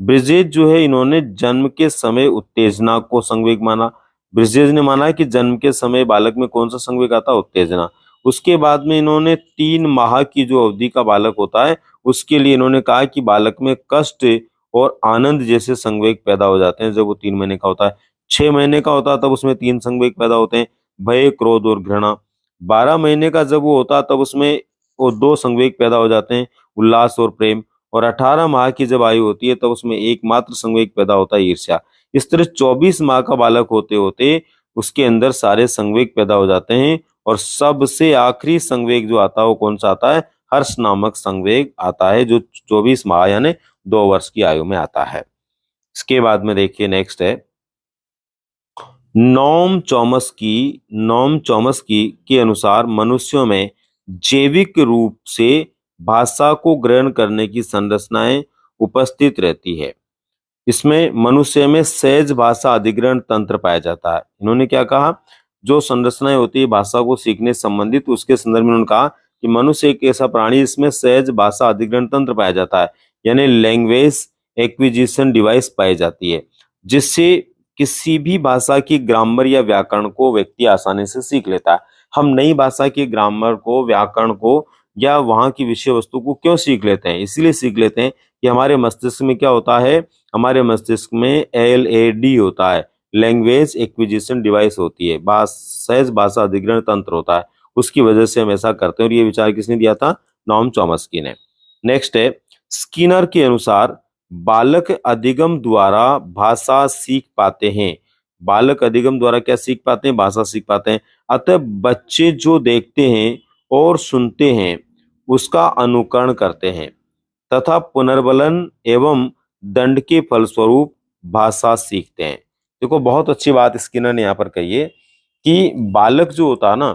ब्रिजेज जो है इन्होंने जन्म के समय उत्तेजना को संवेग माना। ब्रिजेज ने माना कि जन्म के समय बालक में कौन सा संवेग आता है? उत्तेजना। उसके बाद में इन्होंने 3 माह की जो अवधि का बालक होता है उसके लिए इन्होंने कहा कि बालक में कष्ट और आनंद जैसे संवेग पैदा हो जाते हैं जब वो 3 महीने का होता है। 6 महीने का होता है तब उसमें 3 संवेग पैदा होते हैं, भय, क्रोध और घृणा। 12 महीने का जब वो होता है तब उसमें वो 2 संवेग पैदा हो जाते हैं, उल्लास और प्रेम। और 18 माह की जब आयु होती है तब उसमें एकमात्र संवेग पैदा होता है, ईर्ष्या। इस तरह 24 माह का बालक होते होते उसके अंदर सारे संवेग पैदा हो जाते हैं और सबसे आखिरी संवेग जो आता है वो कौन सा आता है? हर्ष नामक संवेग आता है, जो 24 माह यानी 2 वर्ष की आयु में आता है। इसके बाद में देखिए नेक्स्ट है नॉम चॉम्स्की के अनुसार मनुष्यों में जैविक रूप से भाषा को ग्रहण करने की संरचनाएं उपस्थित रहती है। इसमें मनुष्य में सहज भाषा अधिग्रहण तंत्र पाया जाता है। इन्होंने क्या कहा? जो संरचनाएं होती है भाषा को सीखने से संबंधित, उसके संदर्भ में उन्होंने कहा कि मनुष्य एक ऐसा प्राणी इसमें सहज भाषा अधिग्रहण तंत्र पाया जाता है, यानी लैंग्वेज एक्विजिशन डिवाइस पाई जाती है, जिससे किसी भी भाषा की ग्रामर या व्याकरण को व्यक्ति आसानी से सीख लेता है। हम नई भाषा की ग्रामर को, व्याकरण को या वहां की विषय वस्तु को क्यों सीख लेते हैं? इसलिए सीख लेते हैं कि हमारे मस्तिष्क में क्या होता है? हमारे मस्तिष्क में LAD होता है, लैंग्वेज एक्विजिशन डिवाइस होती है, सहज भाषा अधिग्रहण तंत्र होता है। उसकी वजह से हम ऐसा करते हैं और ये विचार किसने दिया था? नॉम चॉम्स्की ने। नेक्स्ट है स्किनर के अनुसार बालक अधिगम द्वारा भाषा सीख पाते हैं। बालक अधिगम द्वारा क्या सीख पाते हैं? भाषा सीख पाते हैं। अतः बच्चे जो देखते हैं और सुनते हैं उसका अनुकरण करते हैं तथा पुनर्बलन एवं दंड के फलस्वरूप भाषा सीखते हैं। देखो बहुत अच्छी बात स्किनर ने यहाँ पर कही है कि बालक जो होता है ना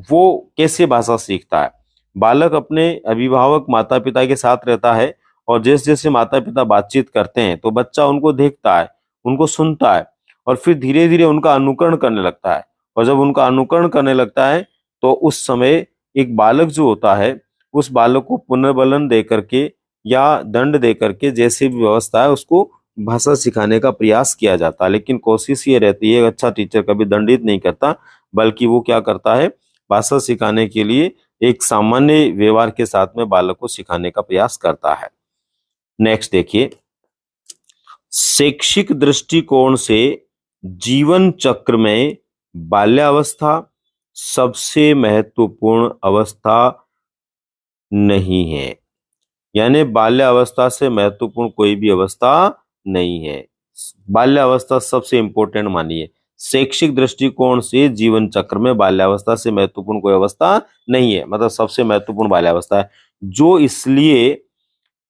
वो कैसे भाषा सीखता है। बालक अपने अभिभावक माता पिता के साथ रहता है और जैसे जैसे माता पिता बातचीत करते हैं तो बच्चा उनको देखता है, उनको सुनता है और फिर धीरे धीरे उनका अनुकरण करने लगता है। और जब उनका अनुकरण करने लगता है तो उस समय एक बालक जो होता है उस बालक को पुनर्बलन दे करके या दंड दे करके, जैसी भी व्यवस्था है, उसको भाषा सिखाने का प्रयास किया जाता है। लेकिन कोशिश ये रहती है अच्छा टीचर कभी दंडित नहीं करता, बल्कि वो क्या करता है? भाषा सिखाने के लिए एक सामान्य व्यवहार के साथ में बालक को सिखाने का प्रयास करता है। नेक्स्ट देखिए शैक्षिक दृष्टिकोण से जीवन चक्र में बाल्यावस्था सबसे महत्वपूर्ण अवस्था नहीं है। यानी बाल्यावस्था से महत्वपूर्ण कोई भी अवस्था नहीं है, बाल्यावस्था सबसे इंपॉर्टेंट मानिए। शैक्षिक दृष्टिकोण से जीवन चक्र में बाल्यावस्था से महत्वपूर्ण कोई अवस्था नहीं है, मतलब सबसे महत्वपूर्ण बाल्यावस्था है। जो इसलिए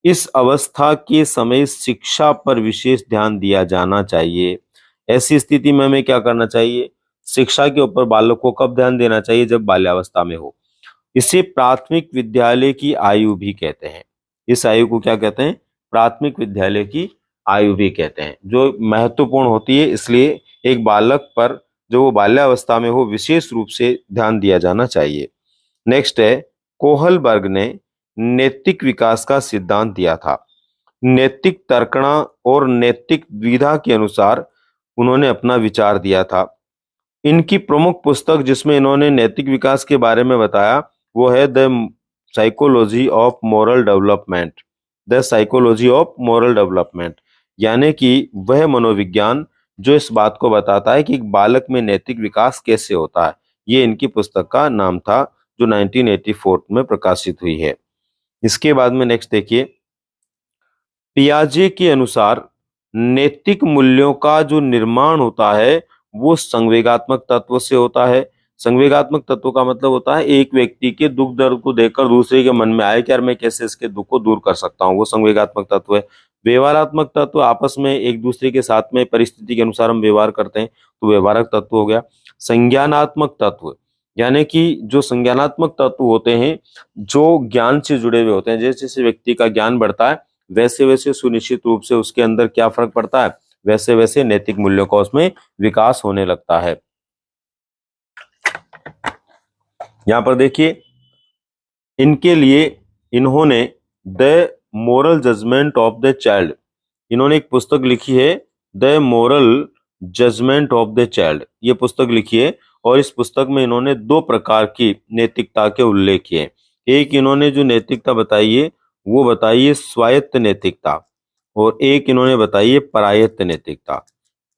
इस अवस्था के समय शिक्षा पर विशेष ध्यान दिया जाना चाहिए। ऐसी स्थिति में हमें क्या करना चाहिए? शिक्षा के ऊपर बालक को कब ध्यान देना चाहिए? जब बाल्यावस्था में हो। इसे प्राथमिक विद्यालय की आयु भी कहते हैं। इस आयु को क्या कहते हैं? प्राथमिक विद्यालय की आयु भी कहते हैं, जो महत्वपूर्ण होती है। इसलिए एक बालक पर जो वो बाल्यावस्था में हो विशेष रूप से ध्यान दिया जाना चाहिए। नेक्स्ट है कोहलबर्ग ने नैतिक विकास का सिद्धांत दिया था। नैतिक तर्कणा और नैतिक द्विधा के अनुसार उन्होंने अपना विचार दिया था। इनकी प्रमुख पुस्तक जिसमें इन्होंने नैतिक विकास के बारे में बताया वो है the psychology of moral development. The psychology of moral development यानी कि वह मनोविज्ञान जो इस बात को बताता है कि एक बालक में नैतिक विकास कैसे होता है। ये इनकी पुस्तक का नाम था जो 1984 में प्रकाशित हुई है। इसके बाद में नेक्स्ट देखिए, पियाजे के अनुसार नैतिक मूल्यों का जो निर्माण होता है वो संवेगात्मक तत्व से होता है। संवेगात्मक तत्व का मतलब होता है एक व्यक्ति के दुख दर्द को देखकर दूसरे के मन में आए कि यार मैं कैसे इसके दुख को दूर कर सकता हूँ, वो संवेगात्मक तत्व है। व्यवहारात्मक तत्व आपस में एक दूसरे के साथ में परिस्थिति के अनुसार हम व्यवहार करते हैं तो व्यवहारक तत्व हो गया। संज्ञानात्मक तत्व यानी कि जो संज्ञानात्मक तत्व होते हैं जो ज्ञान से जुड़े हुए होते हैं, जैसे जैसे व्यक्ति का ज्ञान बढ़ता है वैसे वैसे सुनिश्चित रूप से उसके अंदर क्या फर्क पड़ता है, वैसे वैसे नैतिक मूल्यों का उसमें विकास होने लगता है। यहां पर देखिए इनके लिए इन्होंने the moral judgement of the child, इन्होंने एक पुस्तक लिखी है the moral judgement of the child, ये पुस्तक लिखी है और इस पुस्तक में इन्होंने दो प्रकार की नैतिकता के उल्लेख किए। एक इन्होंने जो नैतिकता बताई है वो बताई है स्वायत्त नैतिकता और एक इन्होंने बताई है परायत्त नैतिकता।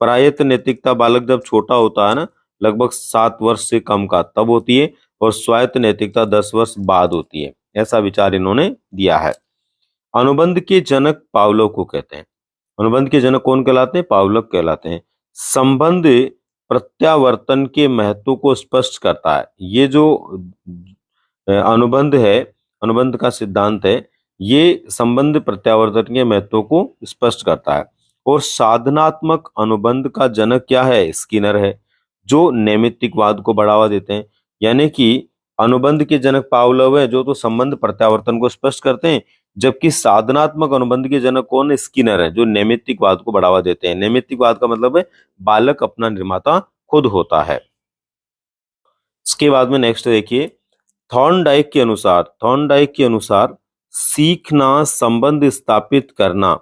परायत्त नैतिकता बालक जब छोटा होता है ना, लगभग 7 वर्ष से कम का, तब होती है और स्वायत्त नैतिकता 10 वर्ष बाद होती है। ऐसा विचार इन्होंने दिया है। अनुबंध के जनक पावलोव को कहते हैं। अनुबंध के जनक कौन कहलाते हैं? पावलोव कहलाते हैं। संबंध प्रत्यावर्तन के महत्व को स्पष्ट करता है। ये जो अनुबंध है, अनुबंध का सिद्धांत है, ये संबंध प्रत्यावर्तन के महत्व को स्पष्ट करता है। और साधनात्मक अनुबंध का जनक क्या है? स्किनर है, जो नैमित्तिकवाद को बढ़ावा देते हैं। यानी कि अनुबंध के जनक पावलोव है जो तो संबंध प्रत्यावर्तन को स्पष्ट करते हैं, जबकि साधनात्मक अनुबंध के जनक कौन है? स्किनर है, जो नैमित्तिकवाद को बढ़ावा देते हैं। नैमित्तिकवाद का मतलब है बालक अपना निर्माता खुद होता है। इसके बाद में नेक्स्ट देखिए, थॉर्नडाइक के अनुसार सीखना संबंध स्थापित करना,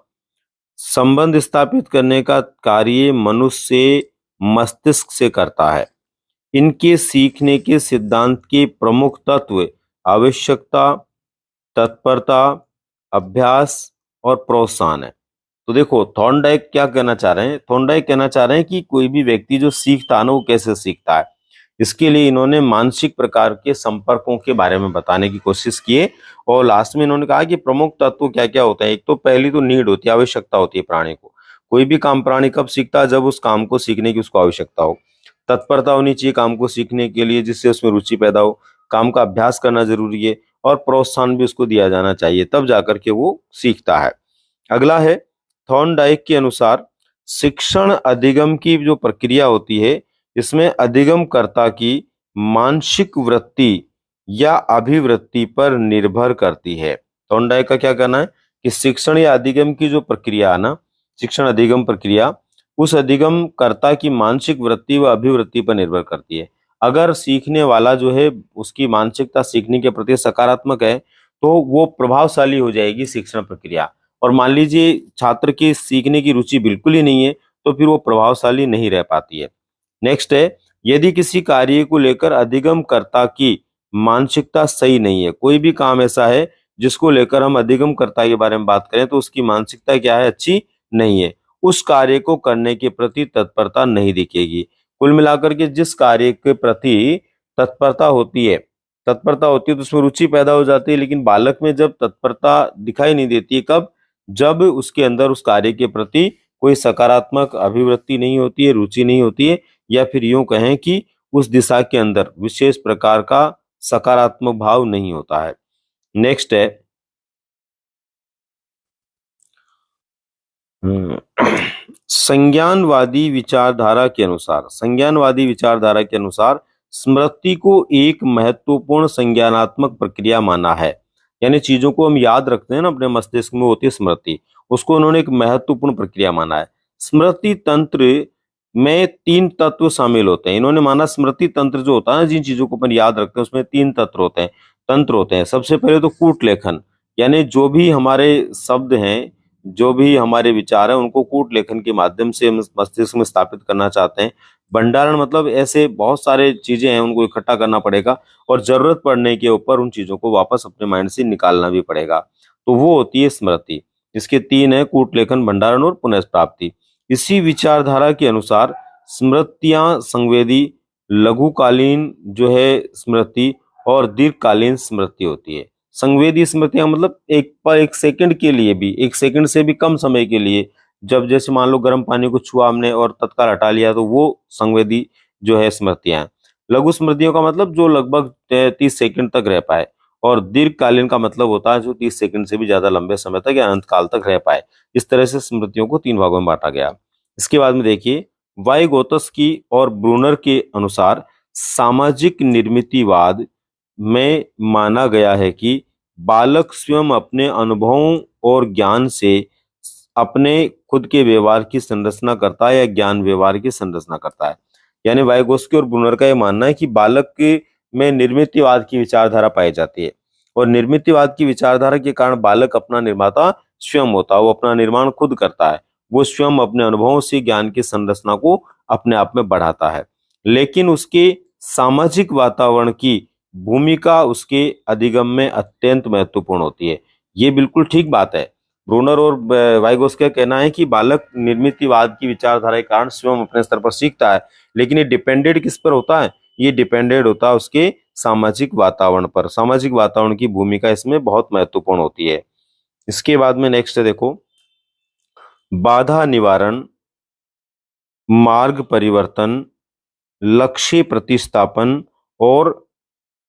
संबंध स्थापित करने का कार्य मनुष्य मस्तिष्क से करता है। इनके सीखने के सिद्धांत के प्रमुख तत्व आवश्यकता, तत्परता, अभ्यास और प्रोत्साहन है। तो देखो थॉर्नडाइक क्या कहना चाह रहे हैं? थॉर्नडाइक कहना चाह रहे हैं कि कोई भी व्यक्ति जो सीखता है ना वो कैसे सीखता है। इसके लिए इन्होंने मानसिक प्रकार के संपर्कों के बारे में बताने की कोशिश की है और लास्ट में इन्होंने कहा कि प्रमुख तत्व क्या क्या होते हैं। एक तो पहली तो नीड होती है, आवश्यकता होती है प्राणी को। कोई भी काम प्राणी कब सीखता है? जब उस काम को सीखने की उसको आवश्यकता हो। तत्परता होनी चाहिए काम को सीखने के लिए जिससे उसमें रुचि पैदा हो। काम का अभ्यास करना जरूरी है और प्रोत्साहन भी उसको दिया जाना चाहिए, तब जाकर के वो सीखता है। अगला है, थॉर्नडाइक के अनुसार शिक्षण अधिगम की जो प्रक्रिया होती है इसमें अधिगमकर्ता की मानसिक वृत्ति या अभिवृत्ति पर निर्भर करती है। थॉर्नडाइक का क्या कहना है कि शिक्षण या अधिगम की जो प्रक्रिया है ना, शिक्षण अधिगम प्रक्रिया, उस अधिगमकर्ता की मानसिक वृत्ति व अभिवृत्ति पर निर्भर करती है। अगर सीखने वाला जो है उसकी मानसिकता सीखने के प्रति सकारात्मक है तो वो प्रभावशाली हो जाएगी शिक्षण प्रक्रिया। और मान लीजिए छात्र की सीखने की रुचि बिल्कुल ही नहीं है तो फिर वो प्रभावशाली नहीं रह पाती है। नेक्स्ट है, यदि किसी कार्य को लेकर अधिगमकर्ता की मानसिकता सही नहीं है, कोई भी काम ऐसा है जिसको लेकर हम अधिगमकर्ता के बारे में बात करें तो उसकी मानसिकता क्या है? अच्छी नहीं है, उस कार्य को करने के प्रति तत्परता नहीं दिखेगी। कुल मिलाकर के जिस कार्य के प्रति तत्परता होती है तो उसमें रुचि पैदा हो जाती है, लेकिन बालक में जब तत्परता दिखाई नहीं देती, कब? जब उसके अंदर उस कार्य के प्रति कोई सकारात्मक अभिवृत्ति नहीं होती है, रुचि नहीं होती है, या फिर यूं कहें कि उस दिशा के अंदर विशेष प्रकार का सकारात्मक भाव नहीं होता है। नेक्स्ट है, संज्ञानवादी विचारधारा के अनुसार स्मृति को एक महत्वपूर्ण संज्ञानात्मक प्रक्रिया माना है। यानी चीजों को हम याद रखते हैं ना अपने मस्तिष्क में होती है स्मृति, उसको उन्होंने एक महत्वपूर्ण प्रक्रिया माना है। स्मृति तंत्र में 3 तत्व शामिल होते हैं। इन्होंने माना स्मृति तंत्र जो होता है ना, जिन चीजों को अपन याद रखते हैं उसमें 3 तंत्र होते हैं। सबसे पहले तो कूट लेखन, यानी जो भी हमारे शब्द हैं जो भी हमारे विचार है उनको कूट लेखन के माध्यम से हम मस्तिष्क में स्थापित करना चाहते हैं। भंडारण मतलब ऐसे बहुत सारे चीजें हैं, उनको इकट्ठा करना पड़ेगा और जरूरत पड़ने के ऊपर उन चीजों को वापस अपने माइंड से निकालना भी पड़ेगा। तो वो होती है स्मृति। इसके तीन है, कूट लेखन, भंडारण और पुनः। इसी विचारधारा के अनुसार स्मृतियां संवेदी, लघुकालीन जो है स्मृति और दीर्घकालीन स्मृति होती है। संवेदी स्मृतियां मतलब एक पर एक सेकंड के लिए भी, एक सेकंड से भी कम समय के लिए, जब जैसे मान लो गर्म पानी को छुआ हमने और तत्काल हटा लिया, तो वो संवेदी जो है स्मृतियां हैं। लघु स्मृतियों का मतलब जो लगभग 30 सेकंड तक रह पाए, और दीर्घकालीन का मतलब होता है जो 30 सेकंड से भी ज्यादा लंबे समय तक या अनंत काल तक रह पाए। इस तरह से स्मृतियों को तीन भागों में बांटा गया। इसके बाद में देखिए, वाइगोत्स्की और ब्रूनर के अनुसार सामाजिक निर्मितिवाद में माना गया है कि बालक स्वयं अपने अनुभवों और ज्ञान से अपने खुद के व्यवहार की संरचना करता है या ज्ञान व्यवहार की संरचना करता है। यानी वाइगोत्स्की और ब्रूनर का यह मानना है कि बालक के में निर्मितिवाद की विचारधारा पाई जाती है, और निर्मितिवाद की विचारधारा के कारण बालक अपना निर्माता स्वयं होता है, वो अपना निर्माण खुद करता है, वो स्वयं अपने अनुभवों से ज्ञान की संरचना को अपने आप में बढ़ाता है। लेकिन उसके सामाजिक वातावरण की भूमिका उसके अधिगम में अत्यंत महत्वपूर्ण होती है। ये बिल्कुल ठीक बात है। ब्रूनर और वाइगोत्स्की का कहना है कि बालक निर्मितिवाद की विचारधारा के कारण स्वयं अपने स्तर पर सीखता है, लेकिन ये डिपेंडेंट किस पर होता है? ये डिपेंडेंट होता है उसके सामाजिक वातावरण पर। सामाजिक वातावरण की भूमिका इसमें बहुत महत्वपूर्ण होती है। इसके बाद में नेक्स्ट है, देखो, बाधा निवारण, मार्ग परिवर्तन, लक्ष्य प्रतिस्थापन और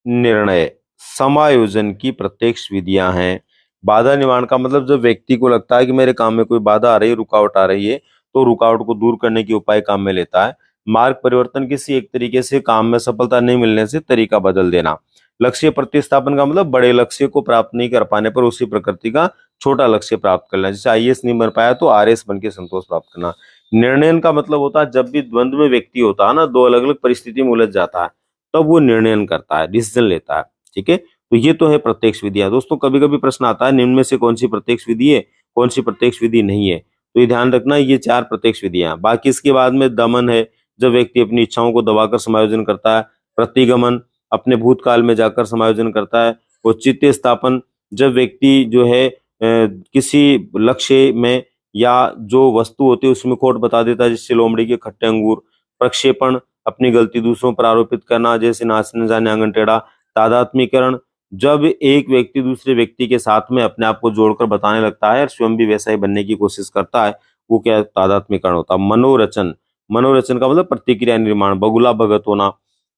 निर्णय समायोजन की प्रत्यक्ष विधियां हैं। बाधा निवारण का मतलब जब व्यक्ति को लगता है कि मेरे काम में कोई बाधा आ रही है, रुकावट आ रही है, तो रुकावट को दूर करने के उपाय काम में लेता है। मार्ग परिवर्तन, किसी एक तरीके से काम में सफलता नहीं मिलने से तरीका बदल देना। लक्ष्य प्रतिस्थापन का मतलब बड़े लक्ष्य को प्राप्त नहीं कर पाने पर उसी प्रकृति का छोटा लक्ष्य प्राप्त करना। जैसे आईएएस नहीं बन पाया तो आरएएस बन के संतोष प्राप्त करना। निर्णयन का मतलब होता है जब भी द्वंद्व में व्यक्ति होता है ना, दो अलग अलग परिस्थिति में उलझ जाता है, तब वो निर्णयन करता है, डिसीजन लेता है। ठीक है, तो ये तो है प्रत्यक्ष विधियां। दोस्तों कभी कभी प्रश्न आता है निम्न में से कौन सी प्रत्यक्ष विधि है, कौन सी प्रत्यक्ष विधि नहीं है, तो ये ध्यान रखना, ये चार प्रत्यक्ष विधियां। बाकी इसके बाद में दमन है, जब व्यक्ति अपनी इच्छाओं को दबाकर समायोजन करता है। प्रतिगमन, अपने भूतकाल में जाकर समायोजन करता है। और चित्त स्थापन, जब व्यक्ति जो है किसी लक्ष्य में या जो वस्तु होती है उसमें खोट बता देता है, जिससे लोमड़ी के खट्टे अंगूर। प्रक्षेपण, अपनी गलती दूसरों पर आरोपित करना, जैसे नाचने जाने आंगन टेढ़ा। तादात्म्यकरण, जब एक व्यक्ति दूसरे व्यक्ति के साथ में अपने आप को जोड़कर बताने लगता है और स्वयं भी वैसा ही बनने की कोशिश करता है, वो क्या तादात्म्यकरण होता है। मनोरचन, मनोरचन का मतलब प्रतिक्रिया निर्माण, बगुला भगत होना।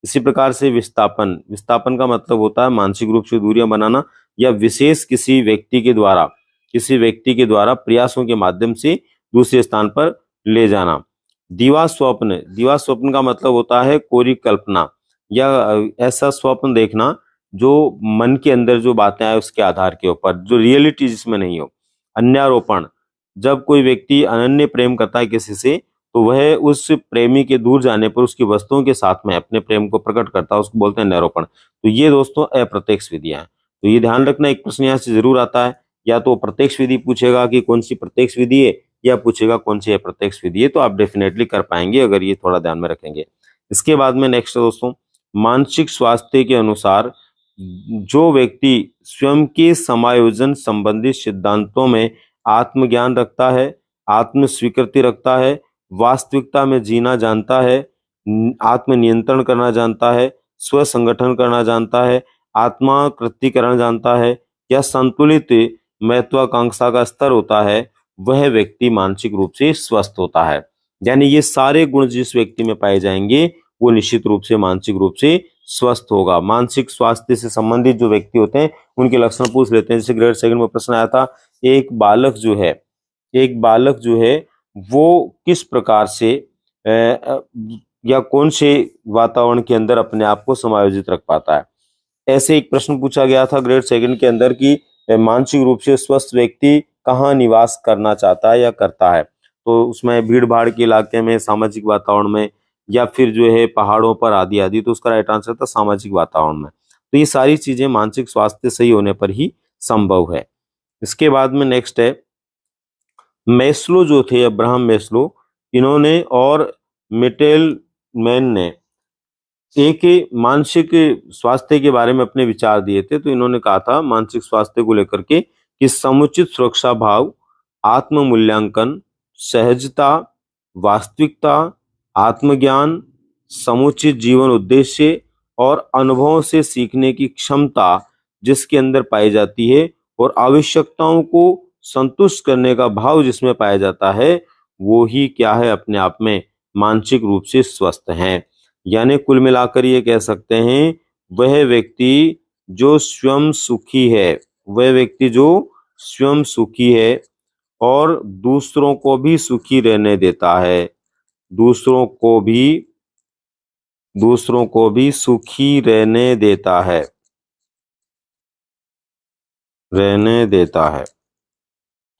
इसी प्रकार से विस्थापन, विस्थापन का मतलब होता है मानसिक रूप से दूरियां बनाना या विशेष किसी व्यक्ति के द्वारा प्रयासों के माध्यम से दूसरे स्थान पर ले जाना। दिवा स्वप्न, दिवा स्वप्न का मतलब होता है कोरी कल्पना या ऐसा स्वप्न देखना जो मन के अंदर जो बातें आए उसके आधार के ऊपर, जो रियलिटी जिसमें नहीं हो। अन्यारोपण, जब कोई व्यक्ति अनन्य प्रेम करता है किसी से, तो वह उस प्रेमी के दूर जाने पर उसकी वस्तुओं के साथ में अपने प्रेम को प्रकट करता है, उसको बोलते हैं अन्यारोपण। तो ये दोस्तों अप्रत्यक्ष विधियां हैं। तो ये ध्यान रखना, एक प्रश्न यहाँ से जरूर आता है, या तो प्रत्यक्ष विधि पूछेगा कि कौन सी प्रत्यक्ष विधि है, या पूछेगा कौन सी अप्रत्यक्ष विधि है, तो आप डेफिनेटली कर पाएंगे अगर ये थोड़ा ध्यान में रखेंगे। इसके बाद में नेक्स्ट दोस्तों, मानसिक स्वास्थ्य के अनुसार जो व्यक्ति स्वयं के समायोजन संबंधी सिद्धांतों में आत्मज्ञान रखता है, आत्म स्वीकृति रखता है, वास्तविकता में जीना जानता है, आत्म नियंत्रण करना जानता है, स्व संगठन करना जानता है, आत्मा कृतिकरण जानता है, या संतुलित महत्वाकांक्षा का स्तर होता है, वह व्यक्ति मानसिक रूप से स्वस्थ होता है। यानी ये सारे गुण जिस व्यक्ति में पाए जाएंगे वो निश्चित रूप से मानसिक रूप से स्वस्थ होगा। मानसिक स्वास्थ्य से संबंधित जो व्यक्ति होते हैं उनके लक्षण पूछ लेते हैं। जैसे ग्रेड सेकंड में प्रश्न आया था, एक बालक जो है वो किस प्रकार से या कौन से वातावरण के अंदर अपने आप को समायोजित रख पाता है। ऐसे एक प्रश्न पूछा गया था ग्रेड सेकंड के अंदर कि मानसिक रूप से स्वस्थ व्यक्ति कहाँ निवास करना चाहता है या करता है। तो उसमें भीड़ भाड़ के इलाके में, सामाजिक वातावरण में, या फिर जो है पहाड़ों पर आदि आदि। तो उसका राइट आंसर था सामाजिक वातावरण में। तो ये सारी चीजें मानसिक स्वास्थ्य सही होने पर ही संभव है। इसके बाद में नेक्स्ट है मैस्लो जो थे, अब्राहम मैस्लो, इन्होंने और मिटेल मैन ने एक मानसिक स्वास्थ्य के बारे में अपने विचार दिए थे। तो इन्होंने कहा था मानसिक स्वास्थ्य को लेकर के कि समुचित सुरक्षा भाव, आत्म मूल्यांकन, सहजता, वास्तविकता, आत्मज्ञान, समुचित जीवन उद्देश्य और अनुभवों से सीखने की क्षमता जिसके अंदर पाई जाती है और आवश्यकताओं को संतुष्ट करने का भाव जिसमें पाया जाता है, वो ही क्या है, अपने आप में मानसिक रूप से स्वस्थ हैं। यानी कुल मिलाकर ये कह सकते हैं, वह व्यक्ति जो स्वयं सुखी है, वह व्यक्ति जो स्वयं सुखी है और दूसरों को भी सुखी रहने देता है, दूसरों को भी सुखी रहने देता है।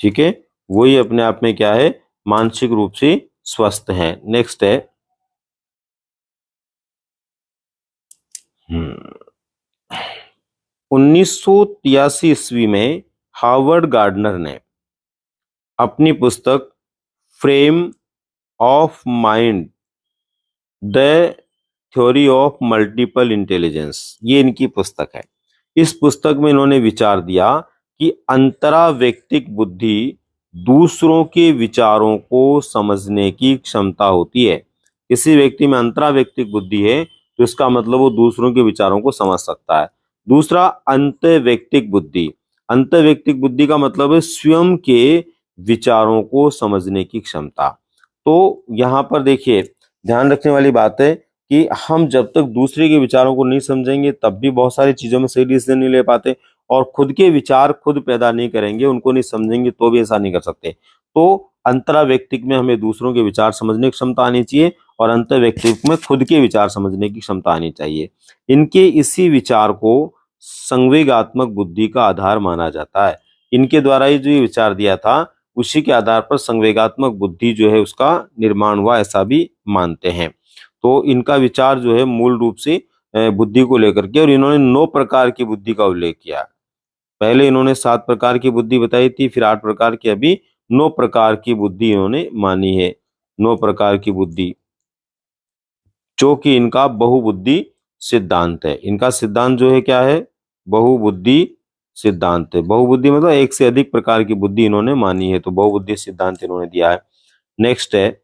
ठीक है, वही अपने आप में क्या है, मानसिक रूप से स्वस्थ है। नेक्स्ट है 1983 ईस्वी में हार्वर्ड गार्डनर ने अपनी पुस्तक frame of mind the theory of multiple intelligence, ये इनकी पुस्तक है। इस पुस्तक में इन्होंने विचार दिया कि अंतराव्यक्तिक बुद्धि दूसरों के विचारों को समझने की क्षमता होती है। किसी व्यक्ति में अंतराव्यक्तिक बुद्धि है तो इसका मतलब वो दूसरों के विचारों को समझ सकता है। दूसरा, अंतर्वैयक्तिक बुद्धि। अंतर्वैयक्तिक बुद्धि का मतलब है स्वयं के विचारों को समझने की क्षमता। तो यहाँ पर देखिए, ध्यान रखने वाली बात है कि हम जब तक दूसरे के विचारों को नहीं समझेंगे तब भी बहुत सारी चीजों में सही डिसीजन नहीं ले पाते, और खुद के विचार खुद पैदा नहीं करेंगे, उनको नहीं समझेंगे तो भी ऐसा नहीं कर सकते। तो अंतराव्यक्तिक में हमें दूसरों के विचार समझने की क्षमता आनी चाहिए और अंतर्वैयक्तिक में खुद के विचार समझने की क्षमता आनी चाहिए। इनके इसी विचार को संवेगात्मक बुद्धि का आधार माना जाता है। इनके द्वारा ही जो ये विचार दिया था उसी के आधार पर संवेगात्मक बुद्धि जो है उसका निर्माण हुआ, ऐसा भी मानते हैं। तो इनका विचार जो है मूल रूप से बुद्धि को लेकर के, और इन्होंने 9 प्रकार की बुद्धि का उल्लेख किया। पहले इन्होंने 7 प्रकार की बुद्धि बताई थी, फिर 8 प्रकार की, अभी 9 प्रकार की बुद्धि इन्होंने मानी है। 9 प्रकार की बुद्धि, जो कि इनका बहुबुद्धि सिद्धांत है। इनका सिद्धांत जो है क्या है, बहुबुद्धि सिद्धांत है। बहुबुद्धि मतलब एक से अधिक प्रकार की बुद्धि इन्होंने मानी है, तो बहुबुद्धि सिद्धांत इन्होंने दिया है। नेक्स्ट है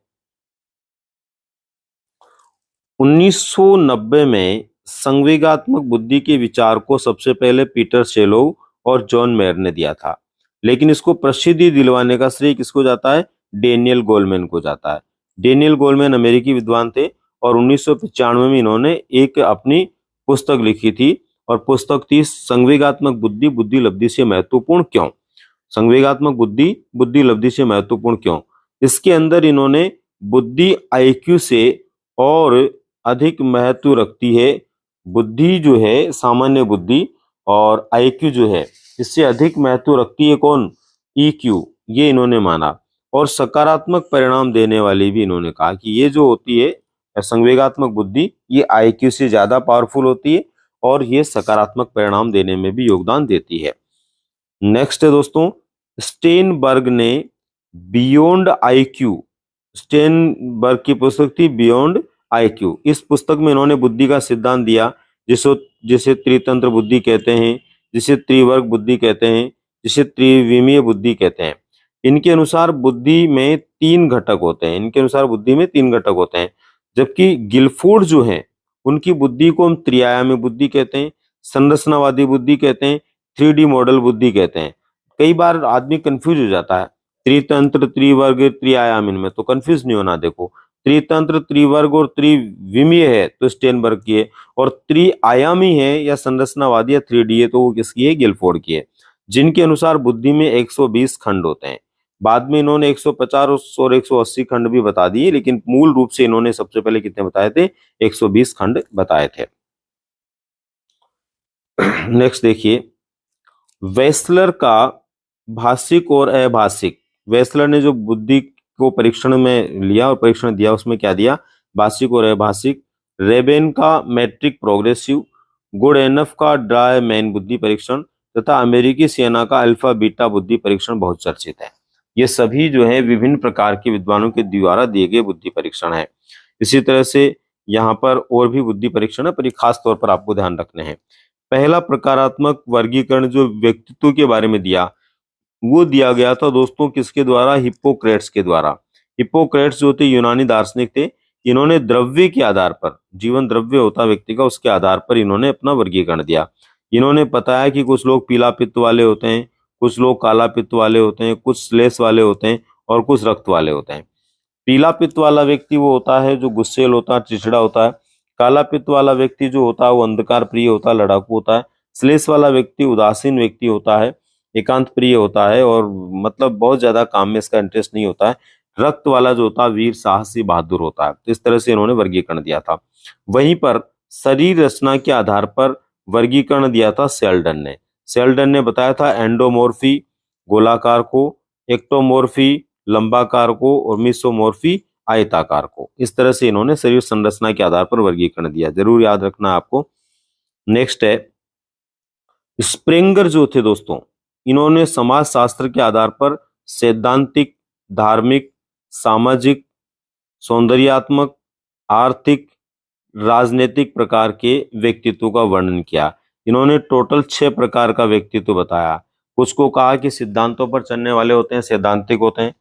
1990 में संवेगात्मक बुद्धि के विचार को सबसे पहले पीटर शेलोव और जॉन मेयर ने दिया था, लेकिन इसको प्रसिद्धि दिलवाने का श्रेय किसको जाता है, डेनियल गोलमैन को जाता है। डेनियल गोलमैन अमेरिकी विद्वान थे और 1995 में इन्होंने एक अपनी पुस्तक लिखी थी, और पुस्तक थी संवेगात्मक बुद्धि बुद्धि लब्धि से महत्वपूर्ण क्यों। संवेगात्मक बुद्धि बुद्धि लब्धि से महत्वपूर्ण क्यों, इसके अंदर इन्होंने बुद्धि आईक्यू से और अधिक महत्व रखती है। बुद्धि जो है सामान्य बुद्धि, और आईक्यू जो है इससे अधिक महत्व रखती है कौन, ईक्यू, ये इन्होंने माना। और सकारात्मक परिणाम देने वाली भी इन्होंने कहा कि ये जो होती है संवेगात्मक बुद्धि, ये आईक्यू से ज्यादा पावरफुल होती है और ये सकारात्मक परिणाम देने में भी योगदान देती है। नेक्स्ट है दोस्तों, स्टेनबर्ग ने बियॉन्ड आईक्यू, स्टेनबर्ग की पुस्तक थी बियॉन्ड आईक्यू। इस पुस्तक में इन्होंने बुद्धि का सिद्धांत दिया, जिसे त्रितंत्र बुद्धि कहते हैं, जिसे त्रिवर्ग बुद्धि कहते हैं, जिसे त्रिविमीय बुद्धि कहते हैं। इनके अनुसार बुद्धि में 3 घटक होते हैं। इनके अनुसार बुद्धि में 3 घटक होते हैं, जबकि गिलफोर्ड जो है उनकी बुद्धि को हम त्रिआयामी बुद्धि कहते हैं, संरचनावादी बुद्धि कहते हैं, 3D मॉडल बुद्धि कहते हैं। कई बार आदमी कंफ्यूज हो जाता है त्रितंत्र त्रिवर्ग त्रिआयामी में, तो कंफ्यूज नहीं होना। देखो, त्रितंत्र त्रिवर्ग और त्रिविमीय है तो स्टेनबर्ग की है, और त्रिआयामी है या संरचनावादी या 3D है तो वो किसकी है, गिलफोर्ड की है। जिनके अनुसार बुद्धि में 120 खंड होते हैं। बाद में इन्होंने 150 और 180 खंड भी बता दिए, लेकिन मूल रूप से इन्होंने सबसे पहले कितने बताए थे, 120 खंड बताए थे। नेक्स्ट देखिए, वेस्लर का भाषिक और अभाषिक। वेस्लर ने जो बुद्धि को परीक्षण में लिया और परीक्षण दिया, उसमें क्या दिया, भाषिक और अभाषिक। रेबेन का मैट्रिक प्रोग्रेसिव, गुड एनफ का ड्राई मैन बुद्धि परीक्षण, तथा अमेरिकी सेना का अल्फा बीटा बुद्धि परीक्षण बहुत चर्चित है। ये सभी जो है विभिन्न प्रकार के विद्वानों के द्वारा दिए गए बुद्धि परीक्षण है। इसी तरह से यहाँ पर और भी बुद्धि परीक्षण है, पर ये खास तौर पर आपको ध्यान रखने हैं। पहला प्रकारात्मक वर्गीकरण जो व्यक्तित्व के बारे में दिया, वो दिया गया था दोस्तों किसके द्वारा? हिप्पोक्रेट्स के द्वारा। हिप्पोक्रेट्स जो थे यूनानी दार्शनिक थे। इन्होंने द्रव्य के आधार पर, जीवन द्रव्य होता व्यक्ति का, उसके आधार पर इन्होंने अपना वर्गीकरण दिया। इन्होंने बताया कि कुछ लोग पीला पित्त वाले होते हैं, कुछ लोग काला पित्त वाले होते हैं, कुछ श्लेष वाले होते हैं और कुछ रक्त वाले होते हैं। पीला पित्त वाला व्यक्ति वो होता है जो गुस्सेल होता है, चिड़चिड़ा होता है। काला पित्त वाला व्यक्ति जो होता है वो अंधकार प्रिय होता है, लड़ाकू होता है। श्लेष वाला व्यक्ति उदासीन व्यक्ति होता है, एकांत प्रिय होता है और मतलब बहुत ज्यादा काम में इसका इंटरेस्ट नहीं होता है। रक्त वाला जो होता है वीर साहसी बहादुर होता है। तो इस तरह से इन्होंने वर्गीकरण दिया था। वहीं पर शरीर रचना के आधार पर वर्गीकरण दिया था सेल्डन ने। सेल्डन ने बताया था एंडोमोर्फी गोलाकार को, एक्टोमोर्फी लंबाकार को और मिसोमोर्फी आयताकार को। इस तरह से इन्होंने शरीर संरचना के आधार पर वर्गीकरण दिया, जरूर याद रखना आपको। नेक्स्ट है स्प्रेंगर जो थे दोस्तों, इन्होंने समाज शास्त्र के आधार पर सैद्धांतिक, धार्मिक, सामाजिक, सौंदर्यात्मक, आर्थिक, राजनीतिक प्रकार के व्यक्तित्व का वर्णन किया। इन्होंने टोटल 6 प्रकार का व्यक्तित्व बताया। कुछ को कहा कि सिद्धांतों पर चलने वाले होते हैं, सैद्धांतिक होते हैं।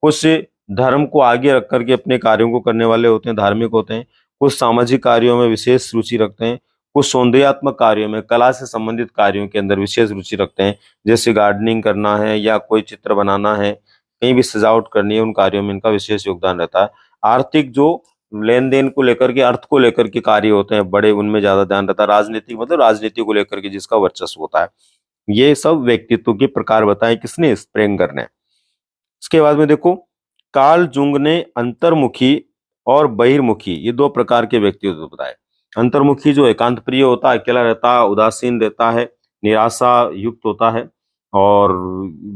कुछ धर्म को आगे रख करके अपने कार्यों को करने वाले होते हैं, धार्मिक होते हैं। कुछ सामाजिक कार्यों में विशेष रुचि रखते हैं। कुछ सौंदर्यात्मक कार्यों में, कला से संबंधित कार्यों के अंदर विशेष रुचि रखते हैं, जैसे गार्डनिंग करना है या कोई चित्र बनाना है, कहीं भी सजावट करनी है, उन कार्यों में इनका विशेष योगदान रहता है। आर्थिक जो लेन देन को लेकर के, अर्थ को लेकर के कार्य होते हैं बड़े, उनमें ज्यादा ध्यान रहता है। राजनीतिक मतलब राजनीति को लेकर के जिसका वर्चस्व होता है। ये सब व्यक्तित्व के प्रकार बताए किसने? स्प्रेंगर ने। इसके बाद में देखो कार्ल जुंग ने अंतर्मुखी और बहिर्मुखी ये 2 प्रकार के व्यक्तित्व बताए। अंतर्मुखी जो एकांत प्रिय होता है, अकेला रहता है, उदासीन रहता है, निराशा युक्त होता है। और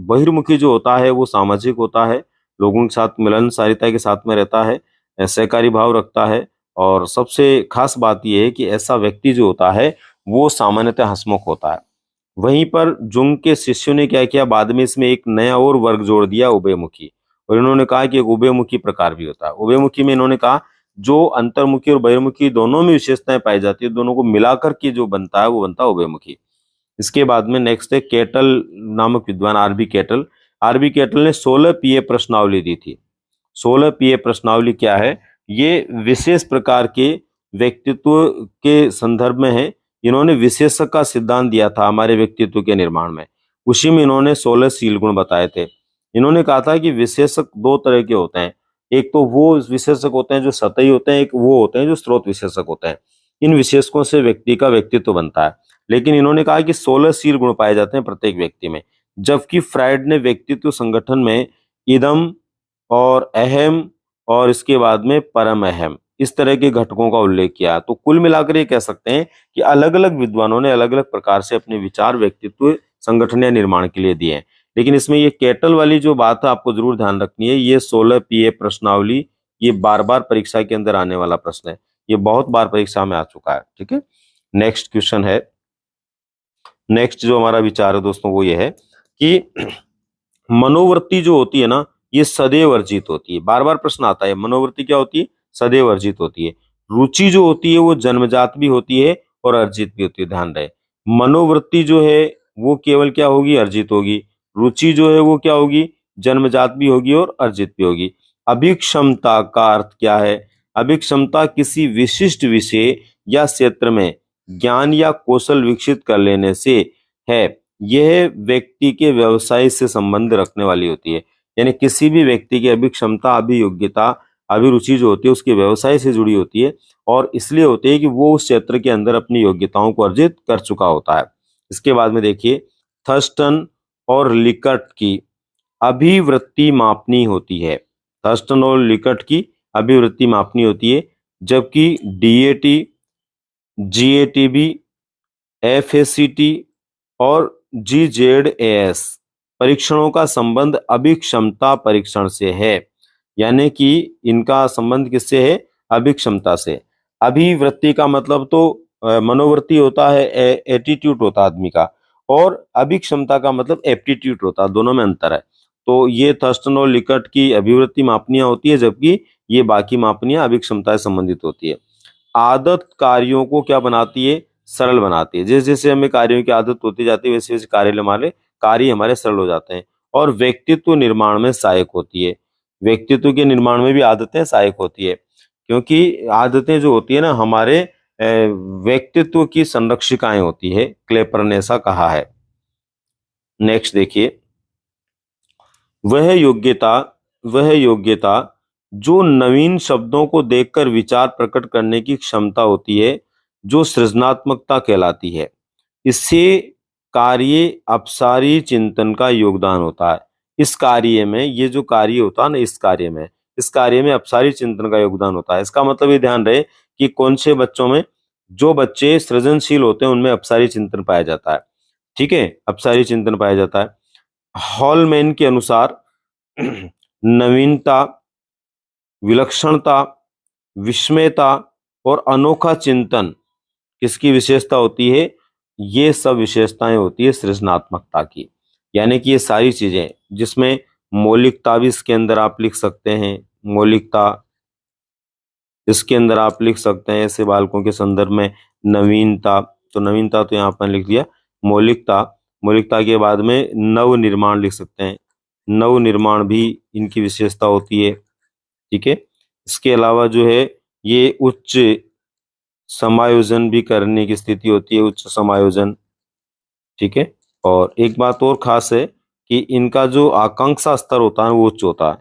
बहिर्मुखी जो होता है वो सामाजिक होता है, लोगों के साथ मिलनसारिता के साथ में रहता है, सहकारी भाव रखता है। और सबसे खास बात यह है कि ऐसा व्यक्ति जो होता है वो सामान्यतः हंसमुख होता है। वहीं पर जुंग के शिष्यों ने क्या किया, बाद में इसमें एक नया और वर्ग जोड़ दिया, उभयमुखी। और इन्होंने कहा कि एक उभयमुखी प्रकार भी होता है। उभयमुखी में इन्होंने कहा जो अंतर्मुखी और बहिर्मुखी दोनों में विशेषताएं पाई जाती है, दोनों को मिलाकर के जो बनता है वो बनता है उभयमुखी। इसके बाद में नेक्स्ट है केटल नामक विद्वान, आरबी केटल। आरबी केटल ने 16 पीए प्रश्नावली दी थी। 16 पीए प्रश्नावली क्या है? ये विशेष प्रकार के व्यक्तित्व के संदर्भ में है। इन्होंने विशेषक का सिद्धांत दिया था हमारे व्यक्तित्व के निर्माण में। उसी में इन्होंने 16 शील गुण बताए थे। इन्होंने कहा था कि विशेषक 2 तरह के होते हैं। एक तो वो विशेषक होते हैं जो सतही होते हैं, एक वो होते हैं जो स्रोत विशेषक होते हैं। इन विशेषकों से व्यक्ति का व्यक्तित्व बनता है। लेकिन इन्होंने कहा कि 16 शील गुण पाए जाते हैं प्रत्येक व्यक्ति में। जबकि फ्राइड ने व्यक्तित्व संगठन में इदम और अहम और इसके बाद में परम अहम इस तरह के घटकों का उल्लेख किया। तो कुल मिलाकर ये कह सकते हैं कि अलग अलग विद्वानों ने अलग अलग प्रकार से अपने विचार व्यक्तित्व संगठन या निर्माण के लिए दिए हैं। लेकिन इसमें ये केटल वाली जो बात है आपको जरूर ध्यान रखनी है। ये 16 पीए प्रश्नावली ये बार बार परीक्षा के अंदर आने वाला प्रश्न है। ये बहुत बार परीक्षा में आ चुका है। ठीक है, नेक्स्ट क्वेश्चन है। नेक्स्ट जो हमारा विचार है दोस्तों वो ये है कि मनोवृत्ति जो होती है ना ये सदैव अर्जित होती है। बार बार प्रश्न आता है, मनोवृत्ति क्या होती है? सदैव अर्जित होती है। रुचि जो होती है वो जन्मजात भी होती है और अर्जित भी होती है, ध्यान रहे। मनोवृत्ति जो है वो केवल क्या होगी? अर्जित होगी। रुचि जो है वो क्या होगी? जन्मजात भी होगी और अर्जित भी होगी। अभिक्षमता का अर्थ क्या है? अभिक्षमता किसी विशिष्ट विषय या क्षेत्र में ज्ञान या कौशल विकसित कर लेने से है। यह व्यक्ति के व्यवसाय से संबंध रखने वाली होती है। यानी किसी भी व्यक्ति की अभिक्षमता, अभियोग्यता, अभिरुचि जो होती है उसके व्यवसाय से जुड़ी होती है और इसलिए होती है कि वो उस क्षेत्र के अंदर अपनी योग्यताओं को अर्जित कर चुका होता है। इसके बाद में देखिए थर्स्टन और लिकर्ट की अभिवृत्ति मापनी होती है। थर्स्टन और लिकर्ट की अभिवृत्ति मापनी होती है, जबकि डीएटी, जीएटीबी, एफएसीटी और जीजेडएस परीक्षणों का संबंध अभिक्षमता परीक्षण से है। यानी कि इनका संबंध किससे है? अभिक्षमता से। अभिवृत्ति का मतलब तो मनोवृत्ति होता है, एटीट्यूड होता है आदमी का, और अभिक्षमता का मतलब एप्टीट्यूड होता है, दोनों में अंतर है। तो ये थर्स्टन और लिकर्ट की अभिवृत्ति मापनियां होती है, जबकि ये बाकी मापनियां अभिक्षमता से संबंधित होती है। आदत कार्यों को क्या बनाती है? सरल बनाती है। जैसे जैसे हमें कार्यों की आदत होती जाती है, वैसे वैसे कार्य हमारे सरल हो जाते हैं। और व्यक्तित्व निर्माण में सहायक होती है। व्यक्तित्व के निर्माण में भी आदतें सहायक होती है, क्योंकि आदतें जो होती है ना, हमारे व्यक्तित्व की संरक्षिकाएं होती है, क्लेपर ने ऐसा कहा है। नेक्स्ट देखिए, वह योग्यता वह योग्यता जो नवीन शब्दों को देखकर विचार प्रकट करने की क्षमता होती है, जो सृजनात्मकता कहलाती है। इससे कार्य अपसारी चिंतन का योगदान होता है। इस कार्य में, ये जो कार्य होता है ना, इस कार्य में अपसारी चिंतन का योगदान होता है। इसका मतलब ये ध्यान रहे कि कौन से बच्चों में, जो बच्चे सृजनशील होते हैं उनमें अपसारी चिंतन पाया जाता है। ठीक है, अपसारी चिंतन पाया जाता है। हॉलमैन के अनुसार नवीनता, विलक्षणता, विस्मयता और अनोखा चिंतन किसकी विशेषता होती है? ये सब विशेषताएं होती है सृजनात्मकता की। यानी कि ये सारी चीजें, जिसमें मौलिकता भी इसके अंदर आप लिख सकते हैं, मौलिकता इसके अंदर आप लिख सकते हैं ऐसे बालकों के संदर्भ में। नवीनता, तो नवीनता तो यहाँ पर लिख लिया। मौलिकता, मौलिकता के बाद में नव निर्माण लिख सकते हैं, नव निर्माण भी इनकी विशेषता होती है। ठीक है, इसके अलावा जो है ये उच्च समायोजन भी करने की स्थिति होती है, उच्च समायोजन। ठीक है, और एक बात और खास है कि इनका जो आकांक्षा स्तर होता है वो उच्च होता है,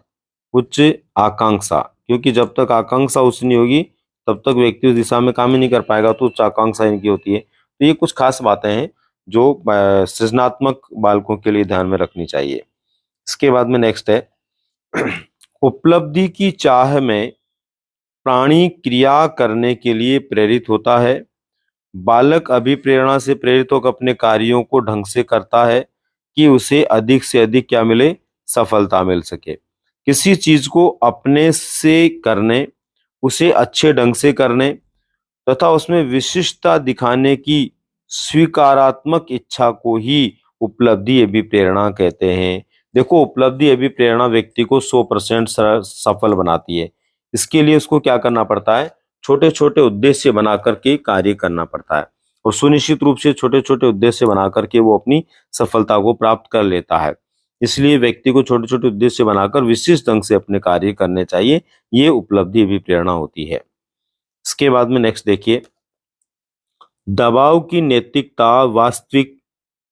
उच्च आकांक्षा, क्योंकि जब तक आकांक्षा उच्च नहीं होगी तब तक व्यक्ति उस दिशा में काम ही नहीं कर पाएगा, तो उच्च आकांक्षा इनकी होती है। तो ये कुछ खास बातें हैं जो सृजनात्मक बालकों के लिए ध्यान में रखनी चाहिए। इसके बाद में नेक्स्ट है, उपलब्धि की चाह में प्राणी क्रिया करने के लिए प्रेरित होता है। बालक अभिप्रेरणा से प्रेरित होकर अपने कार्यों को ढंग से करता है कि उसे अधिक से अधिक क्या मिले? सफलता मिल सके। किसी चीज को अपने से करने, उसे अच्छे ढंग से करने तथा उसमें विशिष्टता दिखाने की स्वीकारात्मक इच्छा को ही उपलब्धि अभिप्रेरणा कहते हैं। देखो, उपलब्धि अभिप्रेरणा व्यक्ति को 100% सफल बनाती है। इसके लिए उसको क्या करना पड़ता है? छोटे छोटे उद्देश्य बना करके कार्य करना पड़ता है, और सुनिश्चित रूप से छोटे छोटे उद्देश्य बना करके वो अपनी सफलता को प्राप्त कर लेता है। इसलिए व्यक्ति को छोटे छोटे उद्देश्य बनाकर विशिष्ट ढंग से अपने कार्य करने चाहिए। ये उपलब्धि अभिप्रेरणा होती है। इसके बाद में नेक्स्ट देखिए, दबाव की नैतिकता वास्तविक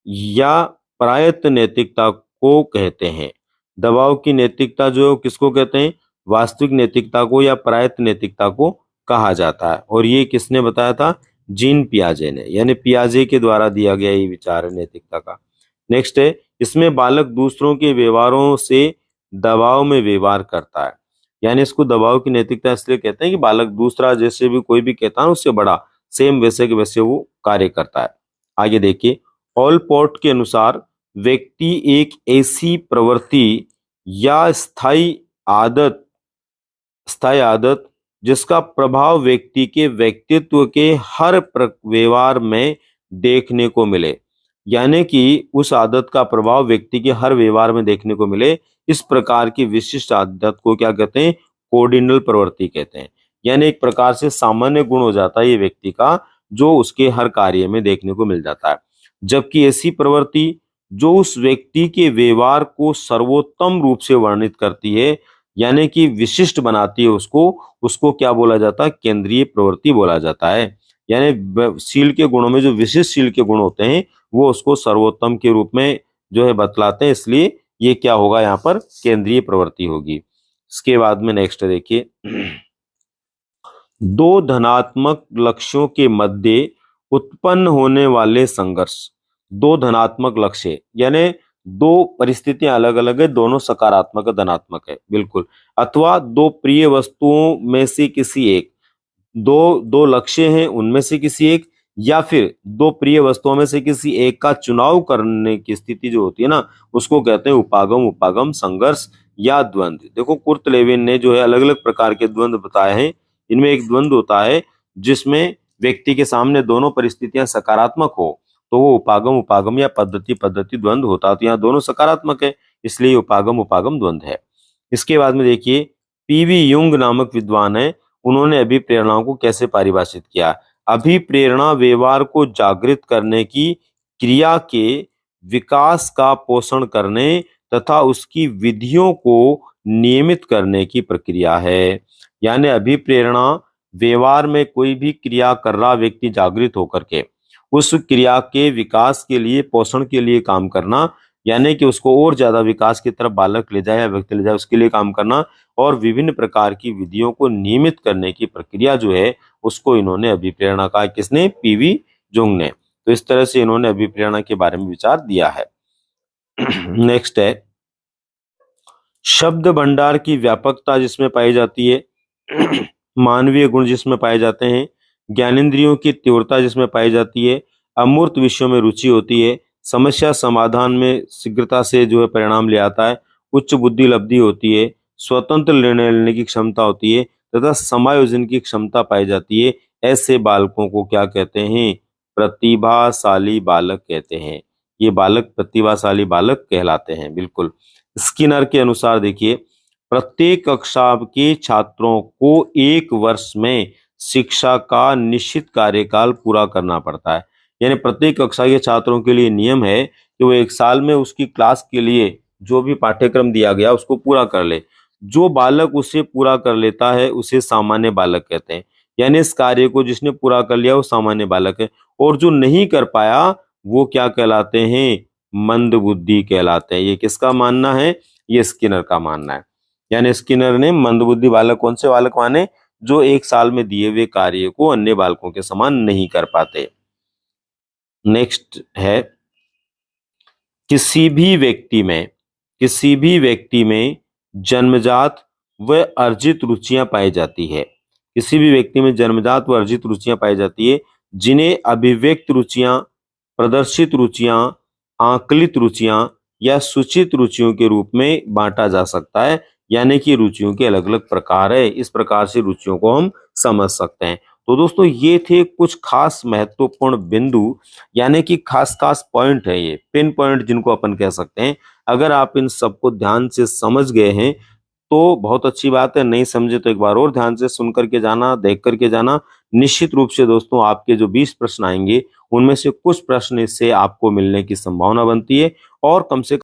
या प्रायत नैतिकता को कहते हैं। दबाव की नैतिकता जो किसको कहते हैं? वास्तविक नैतिकता को या प्रायत नैतिकता को कहा जाता है। और ये किसने बताया था? जीन पियाजे ने, यानी पियाजे के द्वारा दिया गया ये विचार है नैतिकता का। नेक्स्ट है, इसमें बालक दूसरों के व्यवहारों से दबाव में व्यवहार करता है। यानी इसको दबाव की नैतिकता इसलिए कहते हैं कि बालक दूसरा जैसे भी कोई भी कहता है उससे बड़ा सेम वैसे के वैसे वो कार्य करता है। आगे देखिए, ऑलपोर्ट के अनुसार व्यक्ति एक ऐसी प्रवृत्ति या स्थायी आदत जिसका प्रभाव व्यक्ति के व्यक्तित्व के हर व्यवहार में देखने को मिले, यानी कि उस आदत का प्रभाव व्यक्ति के हर व्यवहार में देखने को मिले, इस प्रकार की विशिष्ट आदत को क्या कहते हैं? कोर्डिनल प्रवृत्ति कहते हैं। यानी एक प्रकार से सामान्य गुण हो जाता है ये व्यक्ति का, जो उसके हर कार्य में देखने को मिल जाता है। जबकि ऐसी प्रवृत्ति जो उस व्यक्ति के व्यवहार को सर्वोत्तम रूप से वर्णित करती है, यानी कि विशिष्ट बनाती है उसको क्या बोला जाता है? केंद्रीय प्रवृत्ति बोला जाता है। यानी शील के गुणों में जो विशिष्ट शील के गुण होते हैं वो उसको सर्वोत्तम के रूप में जो है बतलाते हैं, इसलिए ये क्या होगा? यहाँ पर केंद्रीय प्रवृत्ति होगी। इसके बाद में नेक्स्ट देखिए, दो धनात्मक लक्ष्यों के मध्य उत्पन्न होने वाले संघर्ष। दो धनात्मक लक्ष्य यानी दो परिस्थितियां अलग अलग है, दोनों सकारात्मक धनात्मक है बिल्कुल, अथवा दो प्रिय वस्तुओं में से किसी एक, दो लक्ष्य हैं उनमें से किसी एक, या फिर दो प्रिय वस्तुओं में से किसी एक का चुनाव करने की स्थिति जो होती है ना, उसको कहते हैं उपागम संघर्ष या द्वंद्व। देखो, कुर्ट लेविन ने जो है अलग अलग प्रकार के द्वंद्व बताए हैं। इनमें एक द्वंद्व होता है जिसमें व्यक्ति के सामने दोनों परिस्थितियां सकारात्मक हो, तो वो उपागम या पद्धति द्वंद्व होता है। तो यहाँ दोनों सकारात्मक है, इसलिए उपागम उपागम द्वंद्व है। इसके बाद में देखिए पीवी युंग नामक विद्वान है, उन्होंने अभिप्रेरणाओं को कैसे परिभाषित किया। अभिप्रेरणा व्यवहार को जागृत करने की क्रिया के विकास का पोषण करने तथा उसकी विधियों को नियमित करने की प्रक्रिया है। यानी अभिप्रेरणा व्यवहार में कोई भी क्रिया कर रहा व्यक्ति जागृत होकर के उस क्रिया के विकास के लिए, पोषण के लिए काम करना, यानी कि उसको और ज्यादा विकास की तरफ बालक ले जाए या व्यक्ति ले जाए, उसके लिए काम करना और विभिन्न प्रकार की विधियों को नियमित करने की प्रक्रिया जो है उसको इन्होंने अभिप्रेरणा कहा। किसने? पीवी जुंग ने। तो इस तरह से इन्होंने अभिप्रेरणा के बारे में विचार दिया है। नेक्स्ट है शब्द भंडार की व्यापकता जिसमें पाई जाती है, मानवीय गुण जिसमें पाए जाते हैं, ज्ञानेंद्रियों की तीव्रता जिसमें पाई जाती है, अमूर्त विषयों में रुचि होती है, समस्या समाधान में शीघ्रता से जो है परिणाम ले आता है, उच्च बुद्धि लब्धि होती है, स्वतंत्र निर्णय लेने की क्षमता होती है तथा समायोजन की क्षमता पाई जाती है। ऐसे बालकों को क्या कहते हैं? प्रतिभाशाली बालक कहते हैं। ये बालक प्रतिभाशाली बालक कहलाते हैं। बिल्कुल। स्किनर के अनुसार देखिए प्रत्येक कक्षा के छात्रों को 1 वर्ष में शिक्षा का निश्चित कार्यकाल पूरा करना पड़ता है। यानी प्रत्येक कक्षा के छात्रों के लिए नियम है कि वो 1 साल में उसकी क्लास के लिए जो भी पाठ्यक्रम दिया गया उसको पूरा कर ले। जो बालक उसे पूरा कर लेता है उसे सामान्य बालक कहते हैं। यानी इस कार्य को जिसने पूरा कर लिया वो सामान्य बालक है, और जो नहीं कर पाया वो क्या कहलाते हैं? मंद बुद्धि कहलाते हैं। ये किसका मानना है? ये स्किनर का मानना है। यानी स्किनर ने मंदबुद्धि बालक कौन से बालक माने? जो 1 साल में दिए हुए कार्य को अन्य बालकों के समान नहीं कर पाते। नेक्स्ट है किसी भी व्यक्ति में जन्मजात व अर्जित रुचियां पाई जाती है। किसी भी व्यक्ति में जन्मजात व अर्जित रुचियां पाई जाती है जिन्हें अभिव्यक्त रुचियां, प्रदर्शित रुचियां, आकलित रुचियां या सूचित रुचियों के रूप में बांटा जा सकता है। यानी कि रुचियों के अलग अलग प्रकार है। इस प्रकार से रुचियों को हम समझ सकते हैं। तो दोस्तों ये थे कुछ खास महत्वपूर्ण बिंदु, यानी कि खास खास पॉइंट है, ये पिन पॉइंट जिनको अपन कह सकते हैं। अगर आप इन सबको ध्यान से समझ गए हैं तो बहुत अच्छी बात है, नहीं समझे तो एक बार और ध्यान से सुन करके जाना, देख करके जाना। निश्चित रूप से दोस्तों आपके जो 20 प्रश्न आएंगे उनमें से कुछ प्रश्न इससे आपको मिलने की संभावना बनती है, और कम से